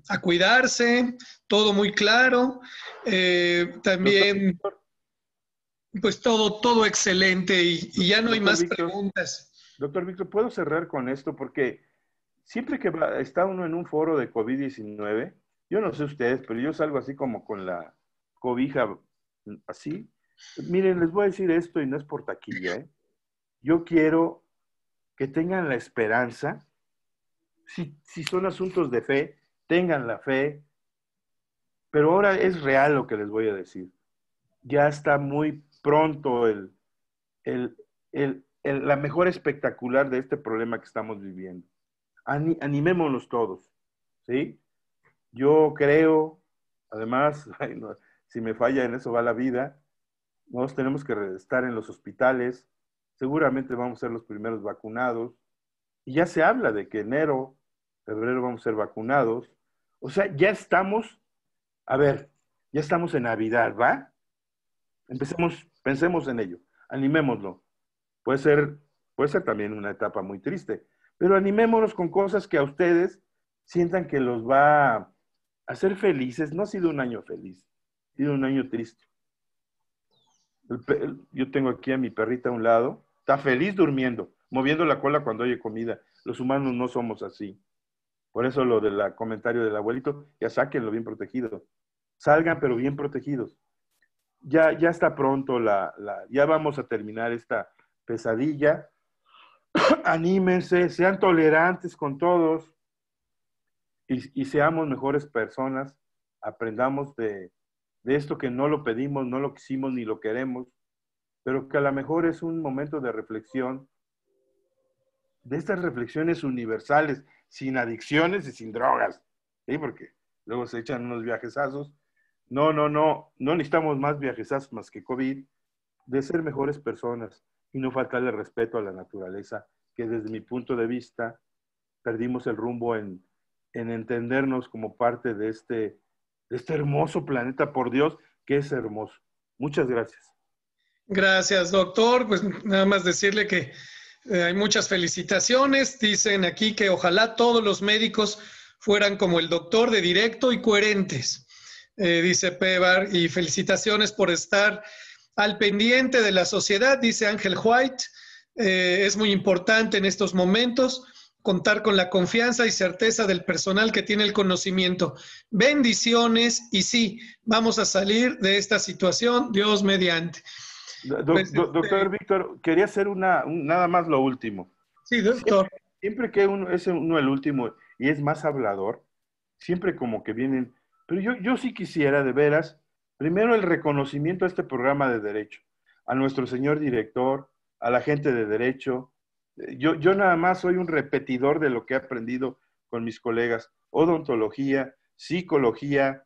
A cuidarse, todo muy claro. También, pues todo excelente y ya no hay más preguntas. Doctor Víctor, ¿puedo cerrar con esto? Porque siempre que está uno en un foro de COVID-19, yo no sé ustedes, pero yo salgo así como con la cobija así. Miren, les voy a decir esto y no es por taquilla, ¿eh? Yo quiero que tengan la esperanza, si son asuntos de fe, tengan la fe, pero ahora es real lo que les voy a decir. Ya está muy pronto la mejor espectacular de este problema que estamos viviendo. Animémonos todos, ¿sí? Yo creo, además, si me falla en eso va la vida, nosotros tenemos que estar en los hospitales, seguramente vamos a ser los primeros vacunados, y ya se habla de que enero, febrero vamos a ser vacunados. O sea, ya estamos, ya estamos en Navidad, ¿va? Pensemos en ello, animémoslo. Puede ser también una etapa muy triste, pero animémonos con cosas que a ustedes sientan que los va a hacer felices. No ha sido un año feliz, ha sido un año triste. Yo tengo aquí a mi perrita a un lado, está feliz durmiendo, moviendo la cola cuando oye comida. Los humanos no somos así. Por eso lo del comentario del abuelito, ya sáquenlo bien protegido. Salgan, pero bien protegidos. Ya está pronto, ya vamos a terminar esta pesadilla. Anímense, sean tolerantes con todos y seamos mejores personas. Aprendamos de esto que no lo pedimos, no lo quisimos ni lo queremos, pero que a lo mejor es un momento de reflexión, de estas reflexiones universales, sin adicciones y sin drogas, ¿sí? Porque luego se echan unos viajesazos. No necesitamos más viajesazos más que COVID, de ser mejores personas y no faltarle respeto a la naturaleza, que desde mi punto de vista perdimos el rumbo en entendernos como parte de este hermoso planeta, por Dios, que es hermoso. Muchas gracias. Gracias, doctor. Pues nada más decirle que hay muchas felicitaciones. Dicen aquí que ojalá todos los médicos fueran como el doctor, de directo y coherentes. dice Pebar, y felicitaciones por estar al pendiente de la sociedad, dice Ángel White. Es muy importante en estos momentos contar con la confianza y certeza del personal que tiene el conocimiento. Bendiciones y sí, vamos a salir de esta situación, Dios mediante. Pues, Doctor Víctor, quería hacer nada más lo último. Sí, doctor. Siempre que uno es uno el último y es más hablador, siempre como que vienen, pero yo sí quisiera de veras, primero el reconocimiento a este programa de derecho, a nuestro señor director, a la gente de derecho. Yo nada más soy un repetidor de lo que he aprendido con mis colegas, odontología, psicología,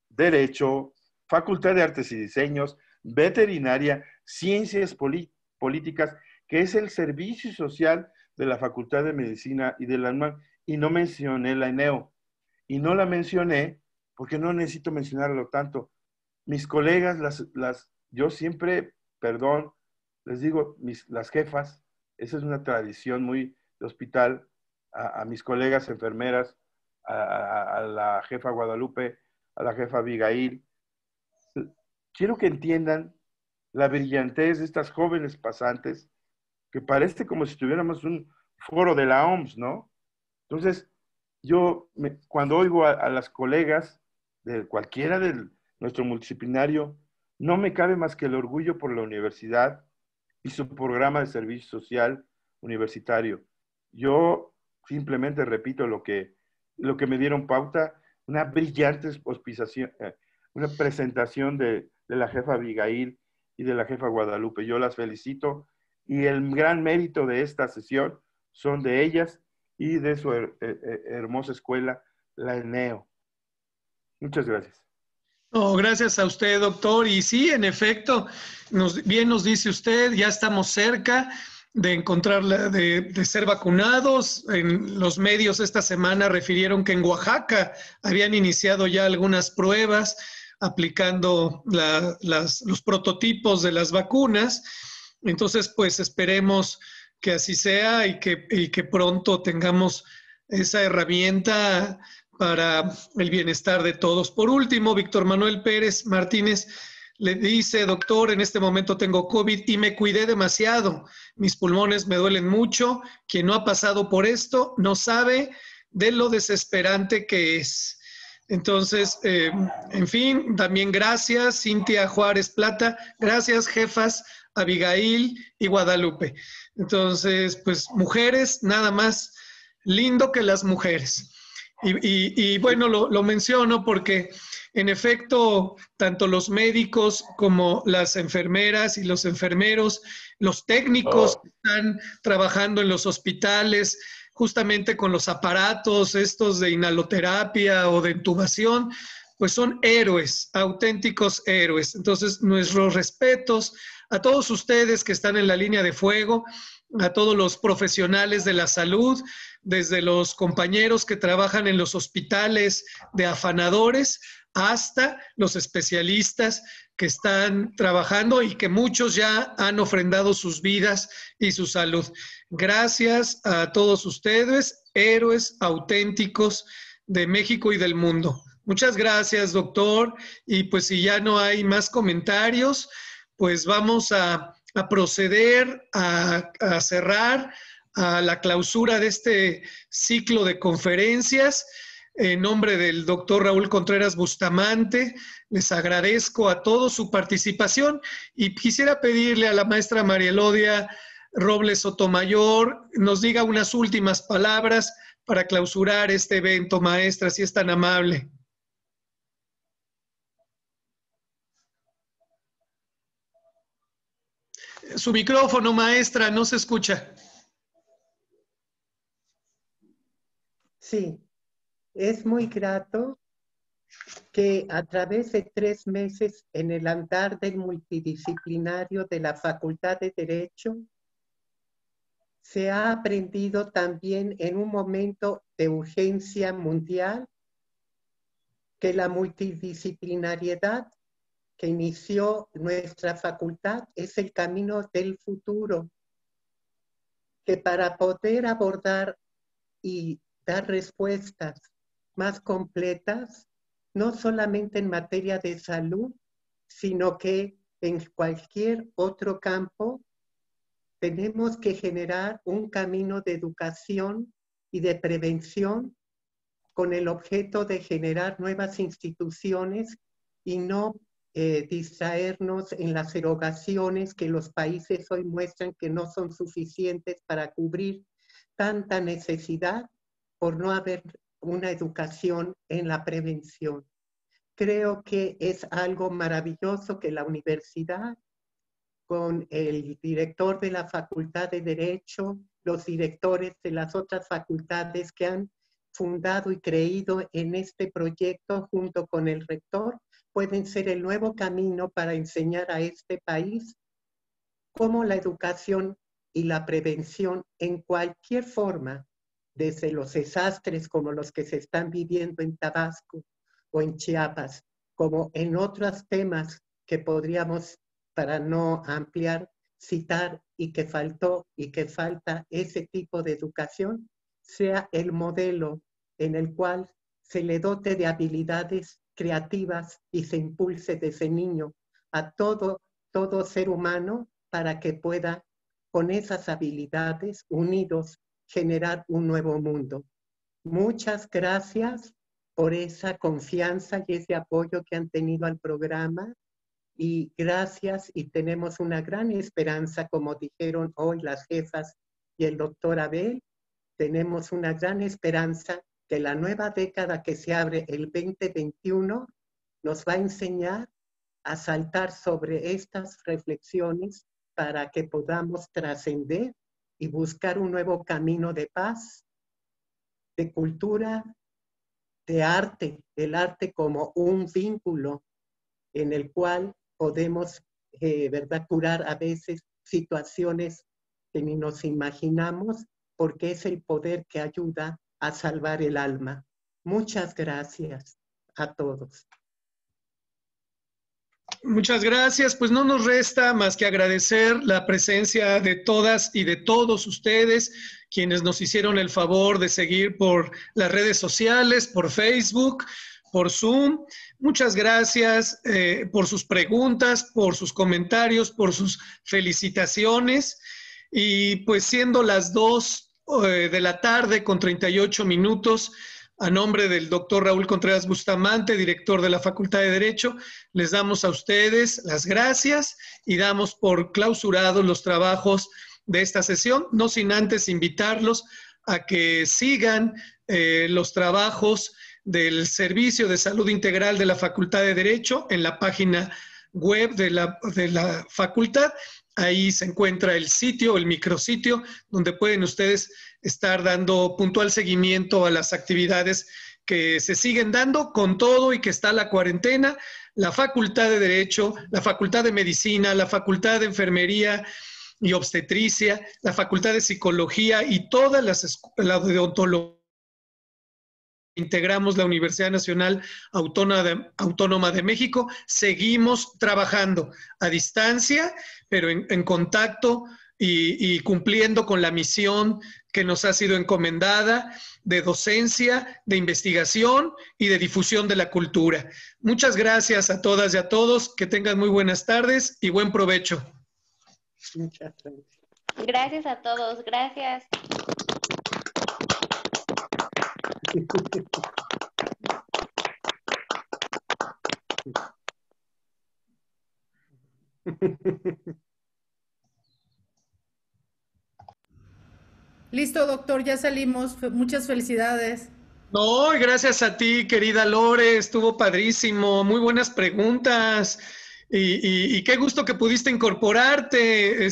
derecho, facultad de artes y diseños, veterinaria, ciencias políticas, que es el servicio social de la Facultad de Medicina y de la UNAM, y no mencioné la ENEO. Y no la mencioné porque no necesito mencionarlo tanto. Mis colegas, yo siempre, perdón, les digo, las jefas, esa es una tradición muy de hospital, a mis colegas enfermeras, a la jefa Guadalupe, a la jefa Abigail. Quiero que entiendan la brillantez de estas jóvenes pasantes, que parece como si tuviéramos un foro de la OMS, ¿no? Entonces, cuando oigo a las colegas de cualquiera de nuestro multidisciplinario, no me cabe más que el orgullo por la universidad y su programa de servicio social universitario. Yo simplemente repito lo que me dieron pauta, una brillante una presentación de la jefa Abigail y de la jefa Guadalupe. Yo las felicito y el gran mérito de esta sesión son de ellas y de su hermosa escuela, la ENEO. Muchas gracias. No, gracias a usted, doctor. Y sí, en efecto, bien nos dice usted, ya estamos cerca de de ser vacunados. En los medios esta semana refirieron que en Oaxaca habían iniciado ya algunas pruebas aplicando los prototipos de las vacunas. Entonces, pues esperemos que así sea y que pronto tengamos esa herramienta para el bienestar de todos. Por último, Víctor Manuel Pérez Martínez le dice, doctor, en este momento tengo COVID y me cuidé demasiado. Mis pulmones me duelen mucho. Quien no ha pasado por esto no sabe de lo desesperante que es. Entonces, en fin, también gracias, Cintia Juárez Plata. Gracias, jefas Abigail y Guadalupe. Entonces, pues mujeres, nada más lindo que las mujeres. Y bueno, lo menciono porque en efecto, tanto los médicos como las enfermeras y los enfermeros, los técnicos que están trabajando en los hospitales, justamente con los aparatos estos de inhaloterapia o de intubación, pues son héroes, auténticos héroes. Entonces, nuestros respetos a todos ustedes que están en la línea de fuego, a todos los profesionales de la salud, desde los compañeros que trabajan en los hospitales de afanadores hasta los especialistas que están trabajando y que muchos ya han ofrendado sus vidas y su salud. Gracias a todos ustedes, héroes auténticos de México y del mundo. Muchas gracias, doctor. Y pues si ya no hay más comentarios, pues vamos a proceder a cerrar a la clausura de este ciclo de conferencias. En nombre del doctor Raúl Contreras Bustamante, les agradezco a todos su participación y quisiera pedirle a la maestra María Elodia Robles Sotomayor nos diga unas últimas palabras para clausurar este evento, maestra, si es tan amable. Su micrófono, maestra, no se escucha. Sí, es muy grato que a través de 3 meses en el andar del multidisciplinario de la Facultad de Derecho se ha aprendido también en un momento de urgencia mundial que la multidisciplinariedad que inició nuestra facultad es el camino del futuro, que para poder abordar y dar respuestas más completas, no solamente en materia de salud, sino que en cualquier otro campo tenemos que generar un camino de educación y de prevención con el objeto de generar nuevas instituciones y no distraernos en las erogaciones que los países hoy muestran que no son suficientes para cubrir tanta necesidad por no haber una educación en la prevención. Creo que es algo maravilloso que la universidad, con el director de la Facultad de Derecho, los directores de las otras facultades que han fundado y creído en este proyecto junto con el rector, pueden ser el nuevo camino para enseñar a este país cómo la educación y la prevención en cualquier forma, desde los desastres como los que se están viviendo en Tabasco o en Chiapas, como en otros temas que podríamos, para no ampliar, citar y que faltó y que falta ese tipo de educación, sea el modelo en el cual se le dote de habilidades creativas y se impulse desde niño a todo ser humano para que pueda, con esas habilidades, unidos, generar un nuevo mundo. Muchas gracias por esa confianza y ese apoyo que han tenido al programa. Y gracias, y tenemos una gran esperanza, como dijeron hoy las jefas y el doctor Abel, tenemos una gran esperanza que la nueva década que se abre el 2021 nos va a enseñar a saltar sobre estas reflexiones para que podamos trascender y buscar un nuevo camino de paz, de cultura, de arte, el arte como un vínculo en el cual podemos, ¿verdad?, curar a veces situaciones que ni nos imaginamos, porque es el poder que ayuda a salvar el alma. Muchas gracias a todos. Muchas gracias. Pues no nos resta más que agradecer la presencia de todas y de todos ustedes, quienes nos hicieron el favor de seguir por las redes sociales, por Facebook, por Zoom. Muchas gracias por sus preguntas, por sus comentarios, por sus felicitaciones. Y pues siendo las 2 de la tarde con 38 minutos, a nombre del doctor Raúl Contreras Bustamante, director de la Facultad de Derecho, les damos a ustedes las gracias y damos por clausurados los trabajos de esta sesión, no sin antes invitarlos a que sigan los trabajos del Servicio de Salud Integral de la Facultad de Derecho en la página web de la facultad. Ahí se encuentra el sitio, el micrositio, donde pueden ustedes estar dando puntual seguimiento a las actividades que se siguen dando con todo y que está la cuarentena. La Facultad de Derecho, la Facultad de Medicina, la Facultad de Enfermería y Obstetricia, la Facultad de Psicología y todas la de Odontología. Integramos la Universidad Nacional Autónoma de México, seguimos trabajando a distancia, pero en contacto y cumpliendo con la misión que nos ha sido encomendada de docencia, de investigación y de difusión de la cultura. Muchas gracias a todas y a todos, que tengan muy buenas tardes y buen provecho. Muchas gracias. Gracias a todos, gracias. Listo, doctor, ya salimos. Muchas felicidades. No, y gracias a ti, querida Lore, estuvo padrísimo, muy buenas preguntas y qué gusto que pudiste incorporarte.